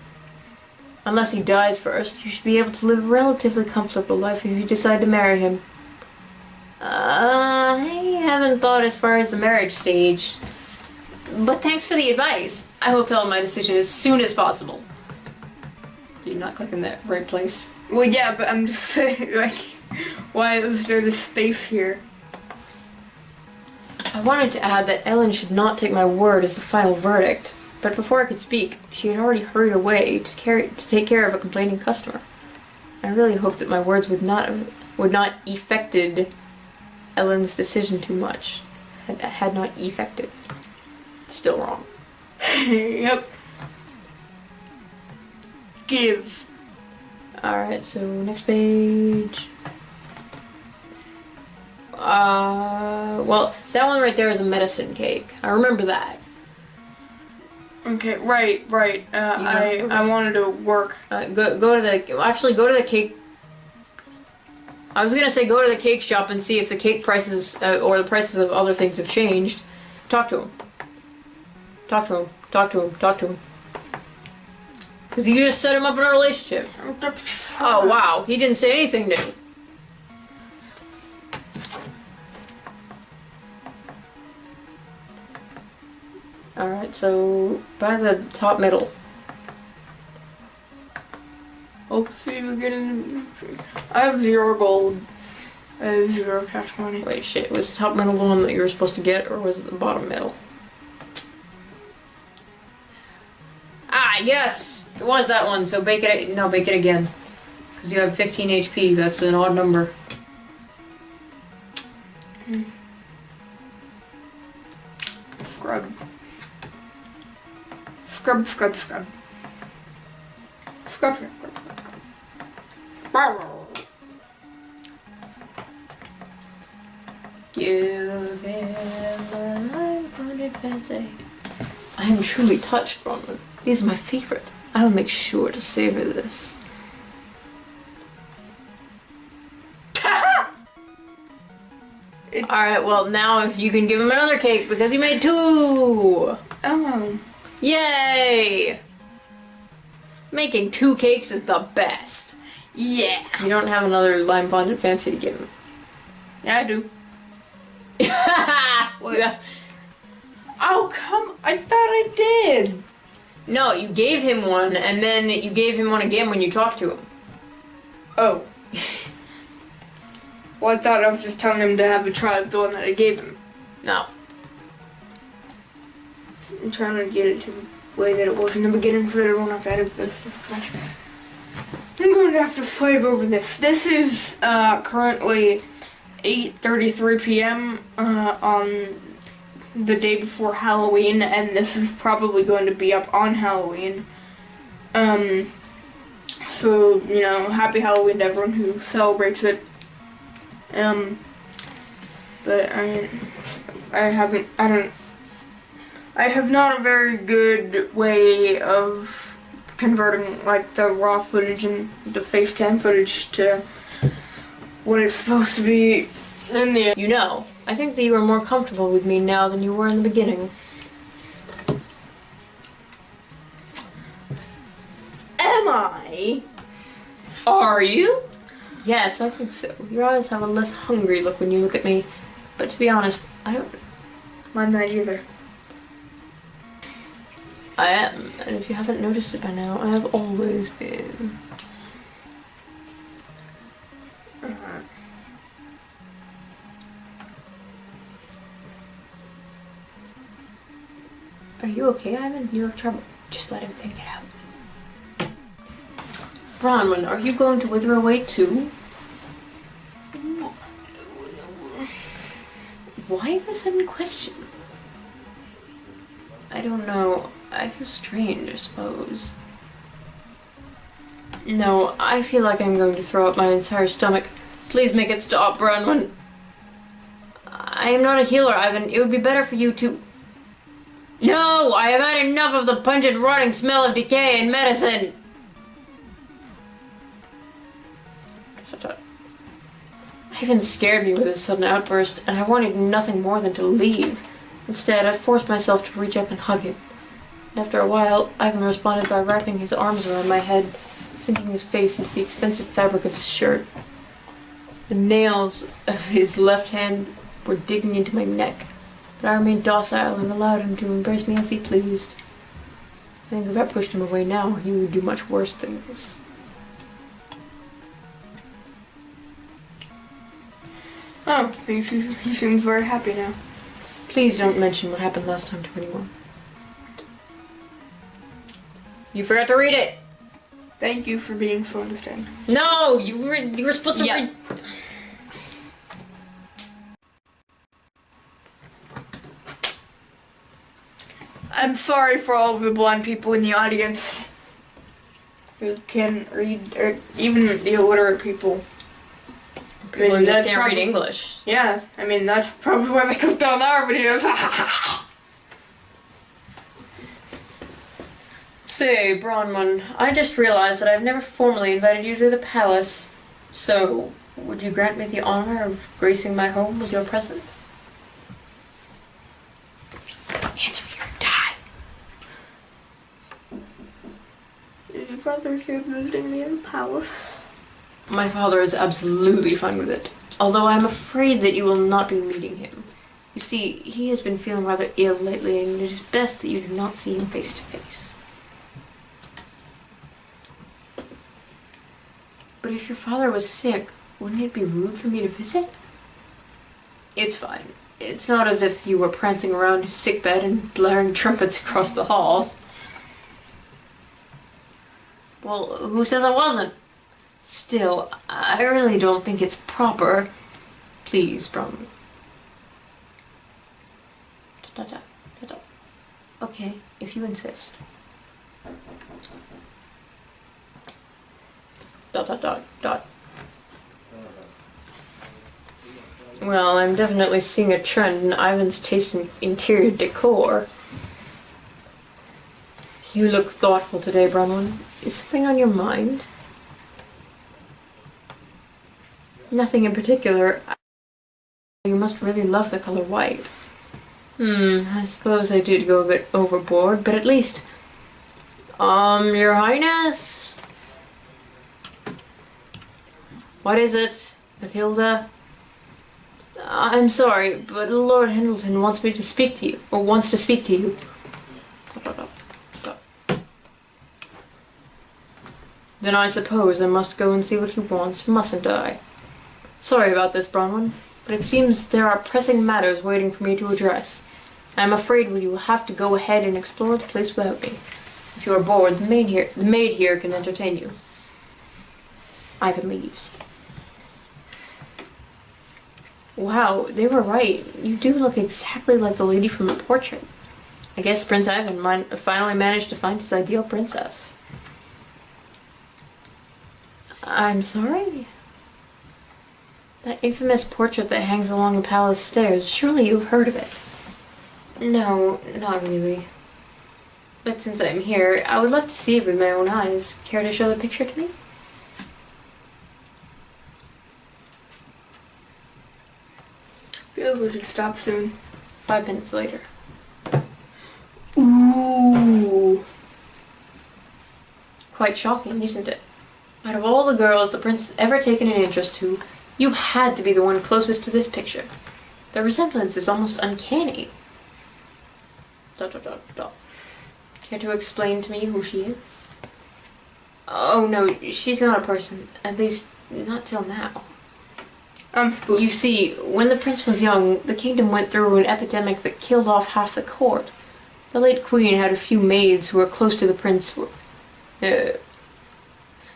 unless he dies first, you should be able to live a relatively comfortable life if you decide to marry him. I haven't thought as far as the marriage stage. But thanks for the advice. I will tell him my decision as soon as possible. Did you not click in that right place? well, yeah, but I'm just saying, why is there this space here? I wanted to add that Ellen should not take my word as the final verdict, but before I could speak, she had already hurried away to take care of a complaining customer. I really hoped that my words would not affected Ellen's decision too much. Had not effected. Still wrong. Yep. Give. Alright, so next page. Well, that one right there is a medicine cake. I remember that. Okay, right. I wanted to work. Go to the cake. I was gonna say go to the cake shop and see if the cake prices or the prices of other things have changed. Talk to him. Talk to him. Because you just set him up in a relationship. Oh wow, he didn't say anything new. Alright, so by the top middle. Oh, see, we're getting. I have 0 gold. 0 cash money. Wait, shit. Was the top middle the one that you were supposed to get, or was it the bottom middle? Ah, yes! It was that one, so bake it. No, bake it again. Because you have 15 HP. That's an odd number. Scrub. Scrub, scrub, scrub. Scrub, scrub, scrub, scrub. Give him a pounded fancy. I am truly touched, Bronwyn. These are my favorite. I will make sure to savor this. Alright, well now you can give him another cake because you made 2! Oh. Yay! Making 2 cakes is the best. Yeah. You don't have another lime fondant fancy to give him. Yeah, I do. What? Yeah. Oh, I thought I did. No, you gave him one, and then you gave him one again when you talked to him. Oh. Well, I thought I was just telling him to have a try of the one that I gave him. No. I'm trying to get it to the way that it was in the beginning so that I won't have to edit this much. I'm going to have to slave over this. This is currently 8:33 p.m. On the day before Halloween, and this is probably going to be up on Halloween. So, you know, happy Halloween to everyone who celebrates it. But I have not a very good way of converting, like, the raw footage and the face cam footage to what it's supposed to be in the... You know, I think that you are more comfortable with me now than you were in the beginning. Am I? Are you? Yes, I think so. Your eyes have a less hungry look when you look at me. But to be honest, I don't... Mine not either. I am, and if you haven't noticed it by now, I have always been. Are you okay, Ivan? You have trouble. Just let him think it out. Bronwyn, are you going to wither away too? Why the sudden question? I don't know. I feel strange, I suppose. No, I feel like I'm going to throw up my entire stomach. Please make it stop, Bronwyn. I am not a healer, Ivan. It would be better for you to... No! I have had enough of the pungent, rotting smell of decay and medicine! Ivan scared me with his sudden outburst, and I wanted nothing more than to leave. Instead, I forced myself to reach up and hug him. And after a while, Ivan responded by wrapping his arms around my head, sinking his face into the expensive fabric of his shirt. The nails of his left hand were digging into my neck, but I remained docile and allowed him to embrace me as he pleased. I think if I pushed him away now, he would do much worse things. Oh, he seems very happy now. Please don't mention what happened last time to anyone. You forgot to read it! Thank you for being so understanding. No! You were supposed to read... I'm sorry for all of the blind people in the audience who can read, or even the illiterate people. People who just can't read English. Yeah, I mean, that's probably why they clicked on our videos. Say, Bronwyn, I just realized that I've never formally invited you to the palace. So, would you grant me the honor of gracing my home with your presence? Answer me or die. Is your brother here visiting me in the palace? My father is absolutely fine with it, although I am afraid that you will not be meeting him. You see, he has been feeling rather ill lately, and it is best that you do not see him face to face. But if your father was sick, wouldn't it be rude for me to visit? It's fine. It's not as if you were prancing around his sickbed and blaring trumpets across the hall. Well, who says I wasn't? Still, I really don't think it's proper. Please, Brom. Okay, if you insist. Well, I'm definitely seeing a trend in Ivan's taste in interior decor. You look thoughtful today, Bronwyn. Is something on your mind? Nothing in particular. You must really love the color white. I suppose I did go a bit overboard, but at least... Your Highness? What is it, Matilda? I'm sorry, but Lord Pendleton wants me to speak to you, or wants to speak to you. Then I suppose I must go and see what he wants, mustn't I? Sorry about this, Bronwyn, but it seems there are pressing matters waiting for me to address. I am afraid you will have to go ahead and explore the place without me. If you are bored, the maid here can entertain you. Ivan leaves. Wow, they were right. You do look exactly like the lady from the portrait. I guess Prince Ivan finally managed to find his ideal princess. I'm sorry? That infamous portrait that hangs along the palace stairs, surely you've heard of it. No, not really. But since I'm here, I would love to see it with my own eyes. Care to show the picture to me? Feel we should stop soon. 5 minutes later. Ooh. Quite shocking, isn't it? Out of all the girls the prince has ever taken an interest to, you had to be the one closest to this picture. The resemblance is almost uncanny. Care to explain to me who she is? Oh no, she's not a person. At least, not till now. You see, when the prince was young, the kingdom went through an epidemic that killed off half the court. The late queen had a few maids who were close to the prince. The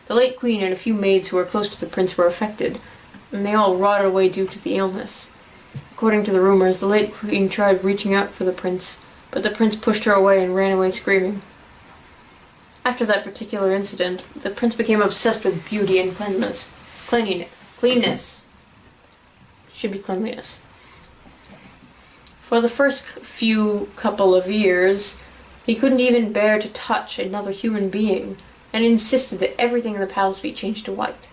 late queen and a few maids who were close to the prince were affected, and they all rotted away due to the illness. According to the rumors, the late queen tried reaching out for the prince, but the prince pushed her away and ran away screaming. After that particular incident, the prince became obsessed with beauty and cleanliness. Cleanness. Should be cleanliness. For the first few couple of years, he couldn't even bear to touch another human being, and insisted that everything in the palace be changed to white.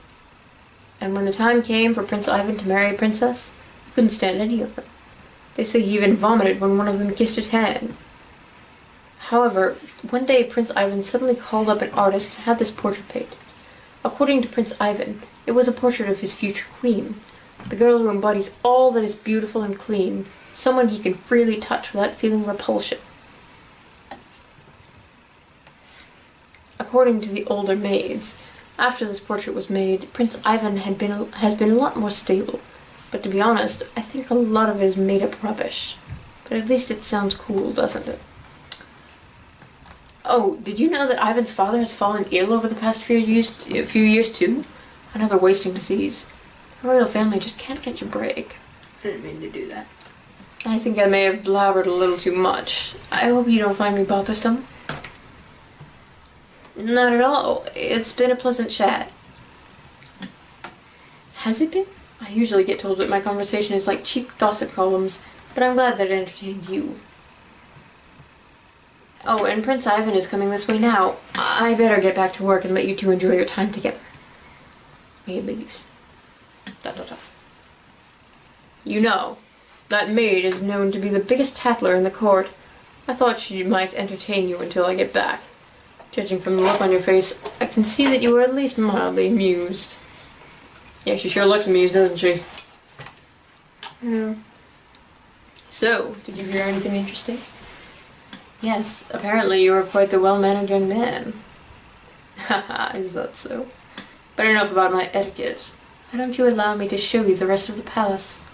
And when the time came for Prince Ivan to marry a princess, he couldn't stand any of them. They say he even vomited when one of them kissed his hand. However, one day Prince Ivan suddenly called up an artist and had this portrait painted. According to Prince Ivan, it was a portrait of his future queen, the girl who embodies all that is beautiful and clean, someone he can freely touch without feeling repulsion. According to the older maids, after this portrait was made, Prince Ivan has been a lot more stable. But to be honest, I think a lot of it is made up rubbish. But at least it sounds cool, doesn't it? Oh, did you know that Ivan's father has fallen ill over the past few years too? Another wasting disease. The royal family just can't catch a break. I didn't mean to do that. I think I may have blabbered a little too much. I hope you don't find me bothersome. Not at all. It's been a pleasant chat. Has it been? I usually get told that my conversation is like cheap gossip columns, but I'm glad that it entertained you. Oh, and Prince Ivan is coming this way now. I better get back to work and let you two enjoy your time together. Maid leaves. ... You know, that maid is known to be the biggest tattler in the court. I thought she might entertain you until I get back. Judging from the look on your face, I can see that you were at least mildly amused. Yeah, she sure looks amused, doesn't she? Yeah. So, did you hear anything interesting? Yes, apparently you are quite the well-mannered young man. Haha, is that so? But enough about my etiquette. Why don't you allow me to show you the rest of the palace?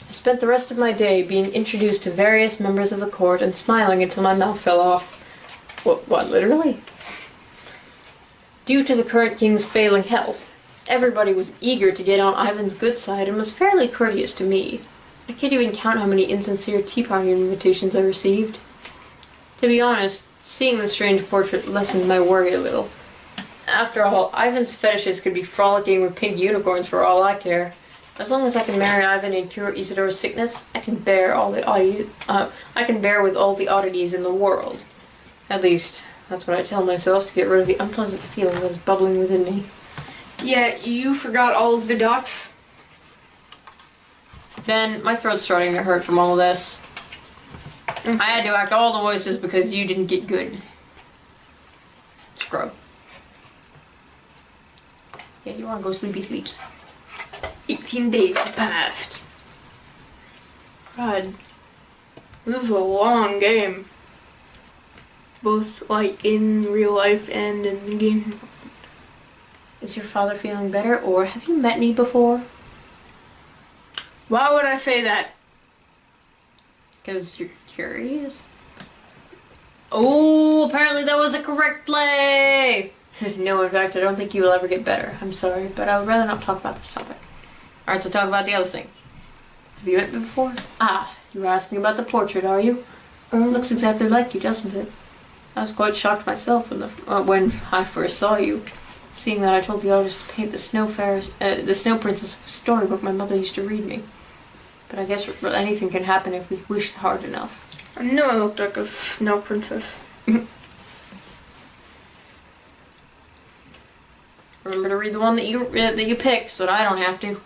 I spent the rest of my day being introduced to various members of the court and smiling until my mouth fell off. What, literally? Due to the current king's failing health, everybody was eager to get on Ivan's good side and was fairly courteous to me. I can't even count how many insincere tea party invitations I received. To be honest, seeing the strange portrait lessened my worry a little. After all, Ivan's fetishes could be frolicking with pink unicorns for all I care. As long as I can marry Ivan and cure Isidore's sickness, I can bear with all the oddities in the world. At least, that's what I tell myself to get rid of the unpleasant feeling that is bubbling within me. Yeah, you forgot all of the dots. Ben, my throat's starting to hurt from all of this. I had to act all the voices because you didn't get good. Scrub. Yeah, you wanna go sleepy sleeps. 18 days have passed. God, this is a long game. Both, like, in real life and in the game. Is your father feeling better, or have you met me before? Why would I say that? Because you're curious? Oh, apparently that was a correct play! No, in fact, I don't think you will ever get better. I'm sorry, but I would rather not talk about this topic. Alright, so talk about the other thing. Have you met me before? Ah, you were asking about the portrait, are you? It looks exactly like you, doesn't it? I was quite shocked myself when I first saw you. Seeing that I told the artist to paint the snow princess of a storybook my mother used to read me. But I guess anything can happen if we wish hard enough. I knew I looked like a snow princess. Remember to read the one that you picked, so that I don't have to.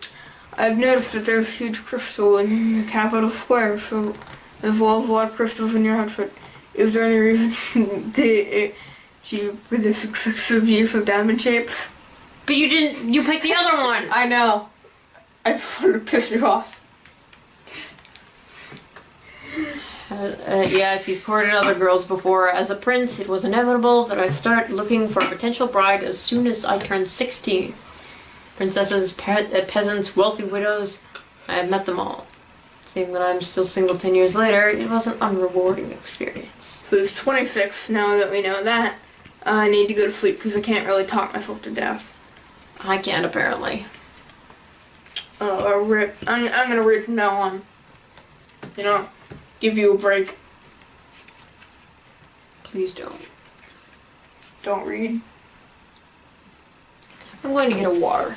I've noticed that there's a huge crystal in the capital square, so as well as a lot of crystals in your outfit. Is there any reason for this excessive use of diamond shapes? But you didn't. You picked the other one. I know. I just wanted to piss you off. Yes, he's courted other girls before. As a prince, it was inevitable that I start looking for a potential bride as soon as I turned 16. Princesses, peasants, wealthy widows, I have met them all. Seeing that I'm still single 10 years later, it was an unrewarding experience. So it's 26, now that we know that. I need to go to sleep because I can't really talk myself to death. I can't, apparently. Rip. I'm gonna read from now on. You know, give you a break. Please don't. Don't read. I'm going to get a water.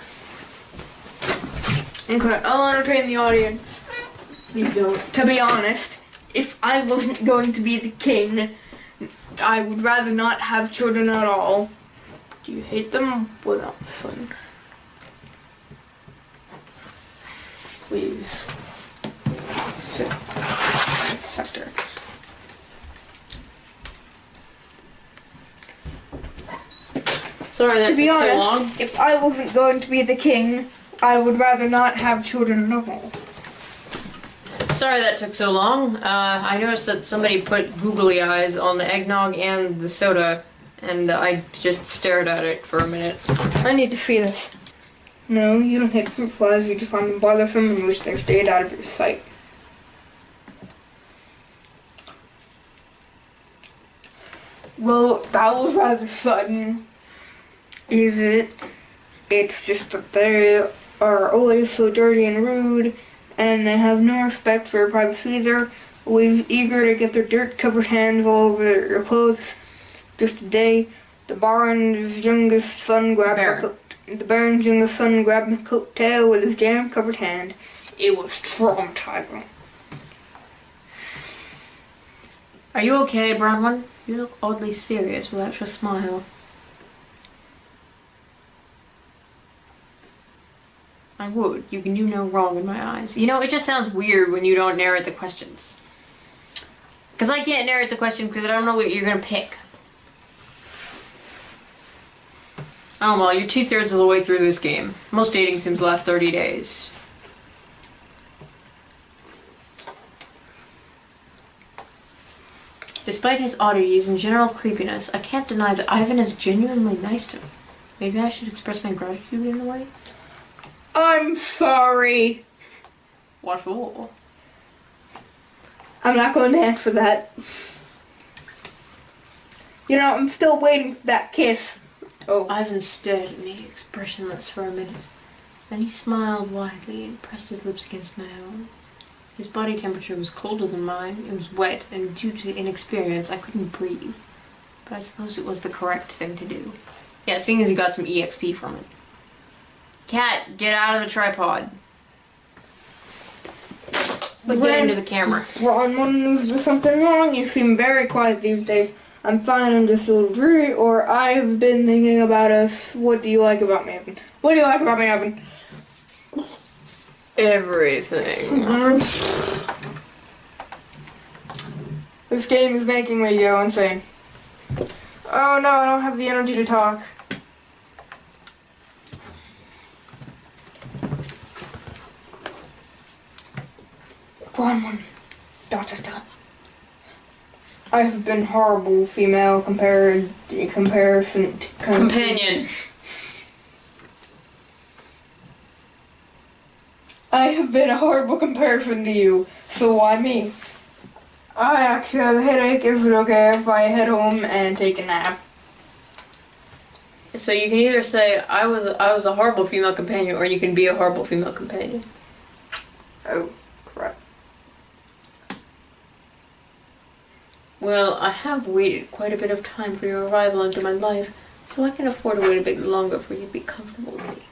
Okay, I'll entertain the audience. You don't. To be honest, if I wasn't going to be the king, I would rather not have children at all. Do you hate them? Without fun. Please. Sit. Sector. Sorry that To be took so honest, long. if I wasn't going to be the king, I would rather not have children at all. Sorry that took so long. I noticed that somebody put googly eyes on the eggnog and the soda, and I just stared at it for a minute. I need to see this. No, you don't hate fruit flies, you just find them bothersome and wish they stayed out of your sight. Well, that was rather sudden. Is it? It's just that they are always so dirty and rude, and they have no respect for your privacy. They're always eager to get their dirt-covered hands all over your clothes. Just today, the Baron's youngest son grabbed my coattail with his jam-covered hand. It was traumatizing. Are you okay, brown one? You look oddly serious without your smile. I would. You can do no wrong in my eyes. You know, it just sounds weird when you don't narrate the questions. Because I can't narrate the questions because I don't know what you're going to pick. Oh well, you're 2/3 of the way through this game. Most dating sims last 30 days. Despite his oddities and general creepiness, I can't deny that Ivan is genuinely nice to me. Maybe I should express my gratitude in a way? I'm sorry. What for? I'm not going to answer that. You know, I'm still waiting for that kiss. Oh. Ivan stared at me, expressionless for a minute. Then he smiled widely and pressed his lips against my own. His body temperature was colder than mine. It was wet, and due to inexperience, I couldn't breathe. But I suppose it was the correct thing to do. Yeah, seeing as he got some EXP from it. Cat, get out of the tripod. But get into the camera. Ron, is there something wrong? You seem very quiet these days. I'm fine, I'm just a little dreary, or I've been thinking about us. What do you like about me, Evan? What do you like about me, Evan? Everything. This game is making me go insane. Oh no, I don't have the energy to talk. One. I have been horrible female comparison Companion. I have been a horrible comparison to you, so why me? I actually have a headache. Is it okay if I head home and take a nap? So you can either say I was a horrible female companion, or you can be a horrible female companion. Oh, crap. Well, I have waited quite a bit of time for your arrival into my life, so I can afford to wait a bit longer for you to be comfortable with me.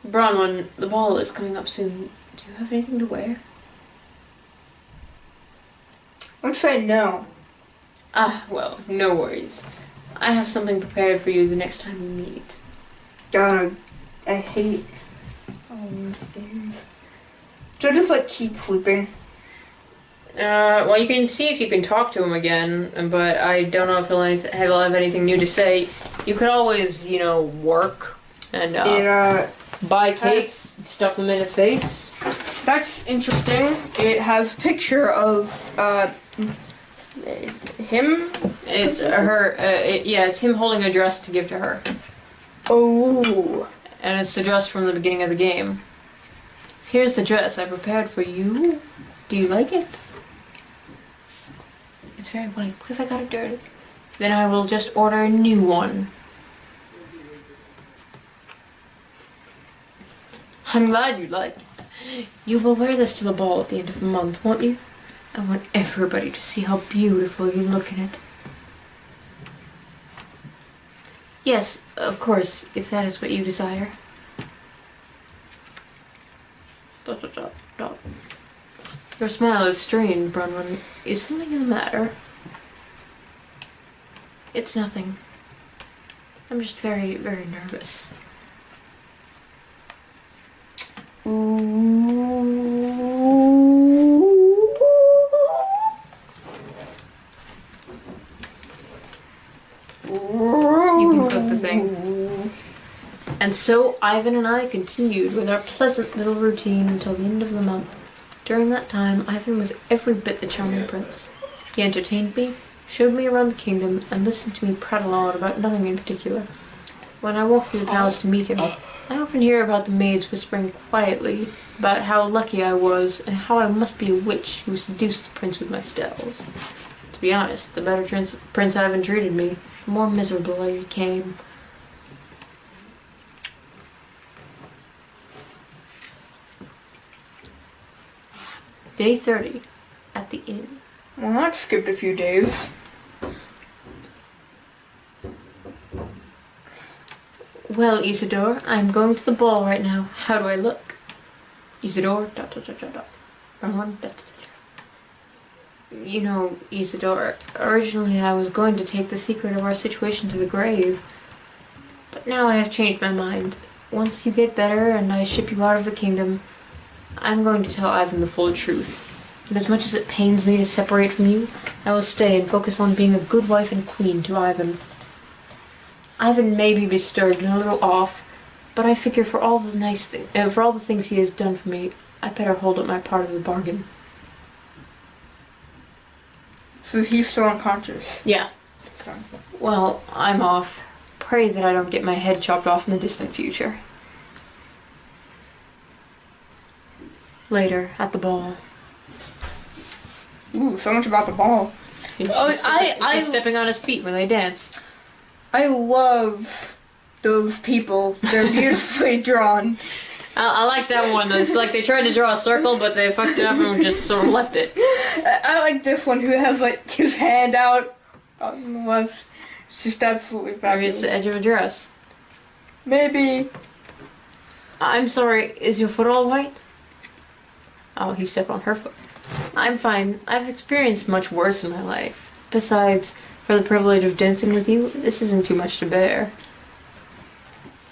Bronwyn, the ball is coming up soon. Do you have anything to wear? I'd say no. Ah, well, no worries. I have something prepared for you the next time we meet. God, I hate all these games. Should I just, like, keep sleeping? Well, you can see if you can talk to him again, but I don't know if he'll have anything new to say. You could always, work and buy cakes, stuff them in his face. That's interesting. It has a picture of, him? It's her, it's him holding a dress to give to her. Oh. And it's the dress from the beginning of the game. Here's the dress I prepared for you. Do you like it? It's very white. What if I got it dirty? Then I will just order a new one. I'm glad you like it. You will wear this to the ball at the end of the month, won't you? I want everybody to see how beautiful you look in it. Yes, of course, if that is what you desire. Your smile is strained, Bronwyn. Is something the matter? It's nothing. I'm just very, very nervous. You can cook the thing. And so Ivan and I continued with our pleasant little routine until the end of the month. During that time, Ivan was every bit the charming prince. He entertained me, showed me around the kingdom, and listened to me prattle on about nothing in particular. When I walked through the palace to meet him, I often hear about the maids whispering quietly about how lucky I was and how I must be a witch who seduced the prince with my spells. To be honest, the better Prince Ivan treated me, the more miserable I became. Day 30, at the inn. Well, that skipped a few days. Well, Isidore, I'm going to the ball right now. How do I look? Isidore, ... Bronwyn, ... You know, Isidore, originally I was going to take the secret of our situation to the grave. But now I have changed my mind. Once you get better and I ship you out of the kingdom, I'm going to tell Ivan the full truth. And as much as it pains me to separate from you, I will stay and focus on being a good wife and queen to Ivan. Ivan may be disturbed and a little off, but I figure for all the things he has done for me, I better hold up my part of the bargain. So he's still unconscious? Yeah. Okay. Well, I'm off. pray that I don't get my head chopped off in the distant future. Later, at the ball. Ooh, so much about the ball. He's stepping on his feet when they dance. I love those people. They're beautifully drawn. I like that one. It's like they tried to draw a circle, but they fucked it up and just sort of left it. I like this one who has like his hand out on the left. It's just absolutely fabulous. Maybe it's the edge of a dress. Maybe. I'm sorry, is your foot all white? Oh, he stepped on her foot. I'm fine. I've experienced much worse in my life. Besides, for the privilege of dancing with you, this isn't too much to bear.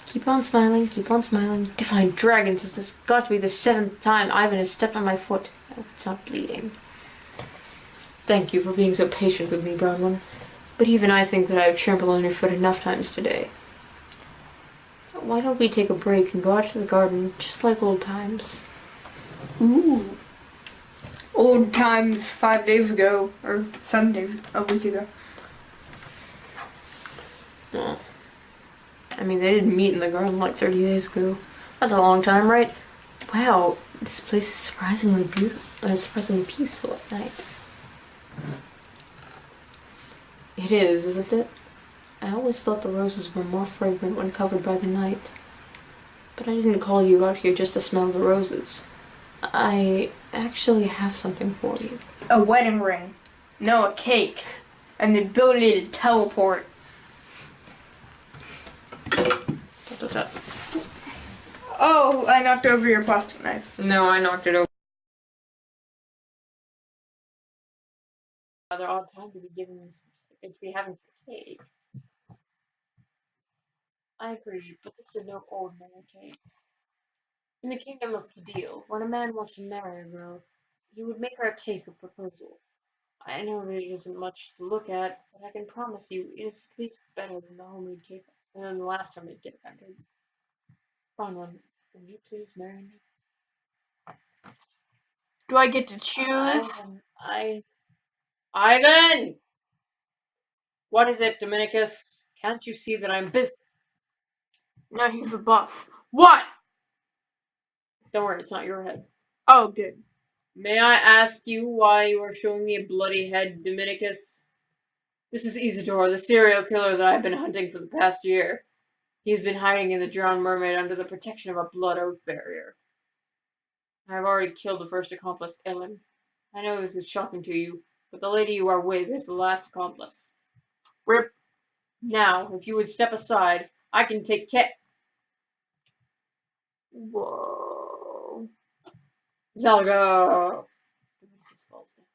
Keep on smiling, keep on smiling. Defying dragons, this has got to be the 7th time Ivan has stepped on my foot. I hope it's not bleeding. Thank you for being so patient with me, brown one. But even I think that I have trampled on your foot enough times today. Why don't we take a break and go out to the garden, just like old times? Ooh. Old times 5 days ago, or 7 days, a week ago. Oh. I mean, they didn't meet in the garden like 30 days ago. That's a long time, right? Wow, this place is surprisingly beautiful, surprisingly peaceful at night. It is, isn't it? I always thought the roses were more fragrant when covered by the night. But I didn't call you out here just to smell the roses. I actually have something for you. A wedding ring. No, a cake. And the ability to teleport. Oh, I knocked over your plastic knife. No, I knocked it over. Rather odd time to be having some cake. I agree, but this is no ordinary cake. In the kingdom of Kadil, when a man wants to marry a girl, he would make her a cake of proposal. I know that it isn't much to look at, but I can promise you it is at least better than the homemade cake than the last homemade cake I made. Bronwyn, will you please marry me? Do I get to choose? Ivan! What is it, Dominicus? Can't you see that I'm busy? No, he's the boss. What? Don't worry, it's not your head. Oh, good. May I ask you why you are showing me a bloody head, Dominicus? This is Isidore, the serial killer that I've been hunting for the past year. He's been hiding in the Drowned Mermaid under the protection of a blood oath barrier. I have already killed the first accomplice, Ellen. I know this is shocking to you, but the lady you are with is the last accomplice. Rip. Now, if you would step aside, I can take care. Whoa. Zalgo! Dominicus falls down.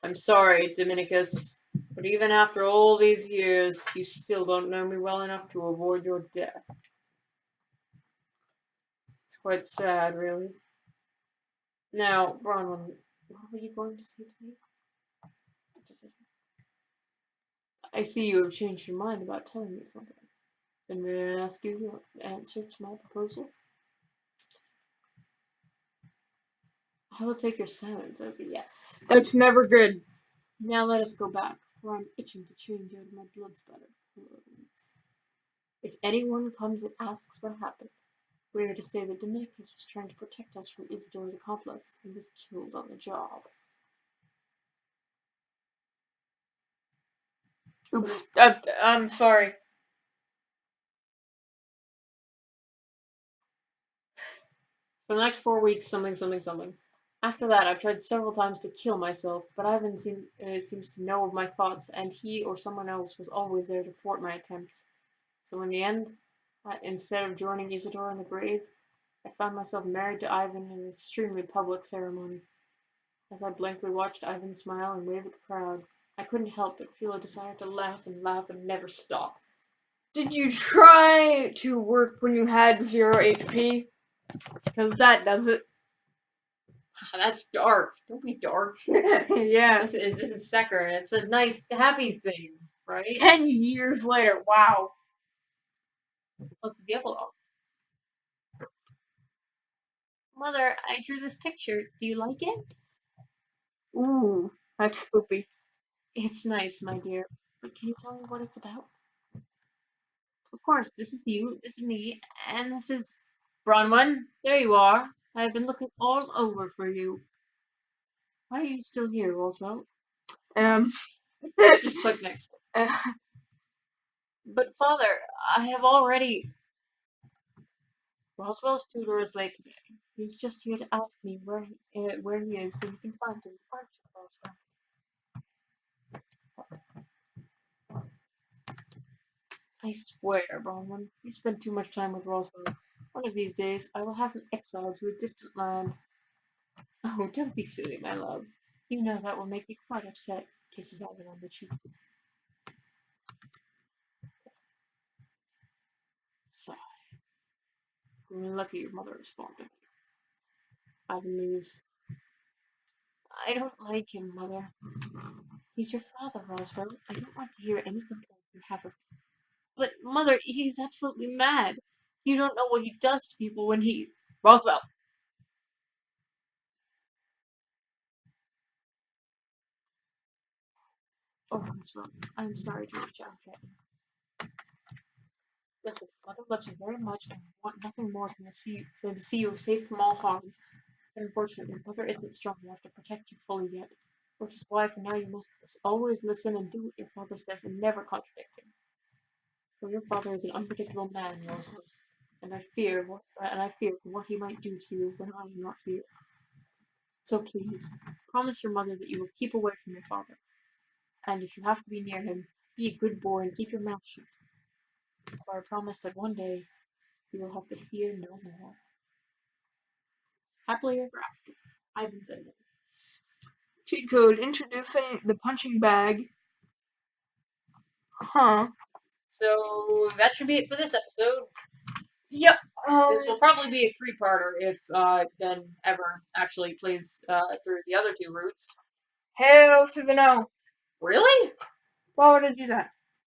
I'm sorry, Dominicus, but even after all these years, you still don't know me well enough to avoid your death. It's quite sad, really. Now, Bronwyn, what were you going to say to me? I see you have changed your mind about telling me something. Then may I ask you your answer to my proposal? I will take your silence as a yes. That's never good. Now let us go back, for I'm itching to change out of my blood spatter clothes. If anyone comes and asks what happened, we are to say that Dominicus was trying to protect us from Isidore's accomplice and was killed on the job. Oops. I'm sorry. For the next 4 weeks, something. After that, I've tried several times to kill myself, but Ivan seems to know of my thoughts, and he or someone else was always there to thwart my attempts. So in the end, instead of joining Isidore in the grave, I found myself married to Ivan in an extremely public ceremony. As I blankly watched Ivan smile and wave at the crowd, I couldn't help but feel a desire to laugh and never stop. Did you try to work when you had 0 HP? Because that does it. That's dark. Don't be dark. Yeah. This is Saccharine. It's a nice, happy thing, right? 10 years later. Wow. What's the epilogue? Mother, I drew this picture. Do you like it? Ooh, that's spoopy. It's nice, my dear. But can you tell me what it's about? Of course, this is you, this is me, and this is Bronwyn. There you are. I've been looking all over for you. Why are you still here, Roswell? Just click next. But father, I have already. Roswell's tutor is late today. He's just here to ask me where he is so we can find him. Aren't you, Roswell? I swear, Bronwyn, you spend too much time with Roswell. One of these days, I will have him exiled to a distant land. Oh, don't be silly, my love. You know that will make me quite upset. Kisses Ivan on the cheeks. Sigh. Lucky your mother is fond of you. Ivan leaves. I don't like him, Mother. He's your father, Roswell. I don't want to hear any complaints you have of him. But, Mother, he's absolutely mad. You don't know what he does to people when he. Roswell! Oh, Roswell, I'm sorry to shout at you. Listen, Mother loves you very much and want nothing more than to see you safe from all harm. But unfortunately, Mother isn't strong enough to protect you fully yet. Which is why for now you must always listen and do what your father says and never contradict him. For your father is an unpredictable man, Roswell, and I fear for what he might do to you when I am not here. So please, promise your mother that you will keep away from your father, and if you have to be near him, be a good boy and keep your mouth shut. For I promise that one day you will have to fear no more. Happily ever after. Ivan said it. Cheat code introducing the punching bag. Huh. So that should be it for this episode. Yep. This will probably be a three-parter if Ben ever actually plays through the other two routes. Hell to the no. Really? Why would I do that?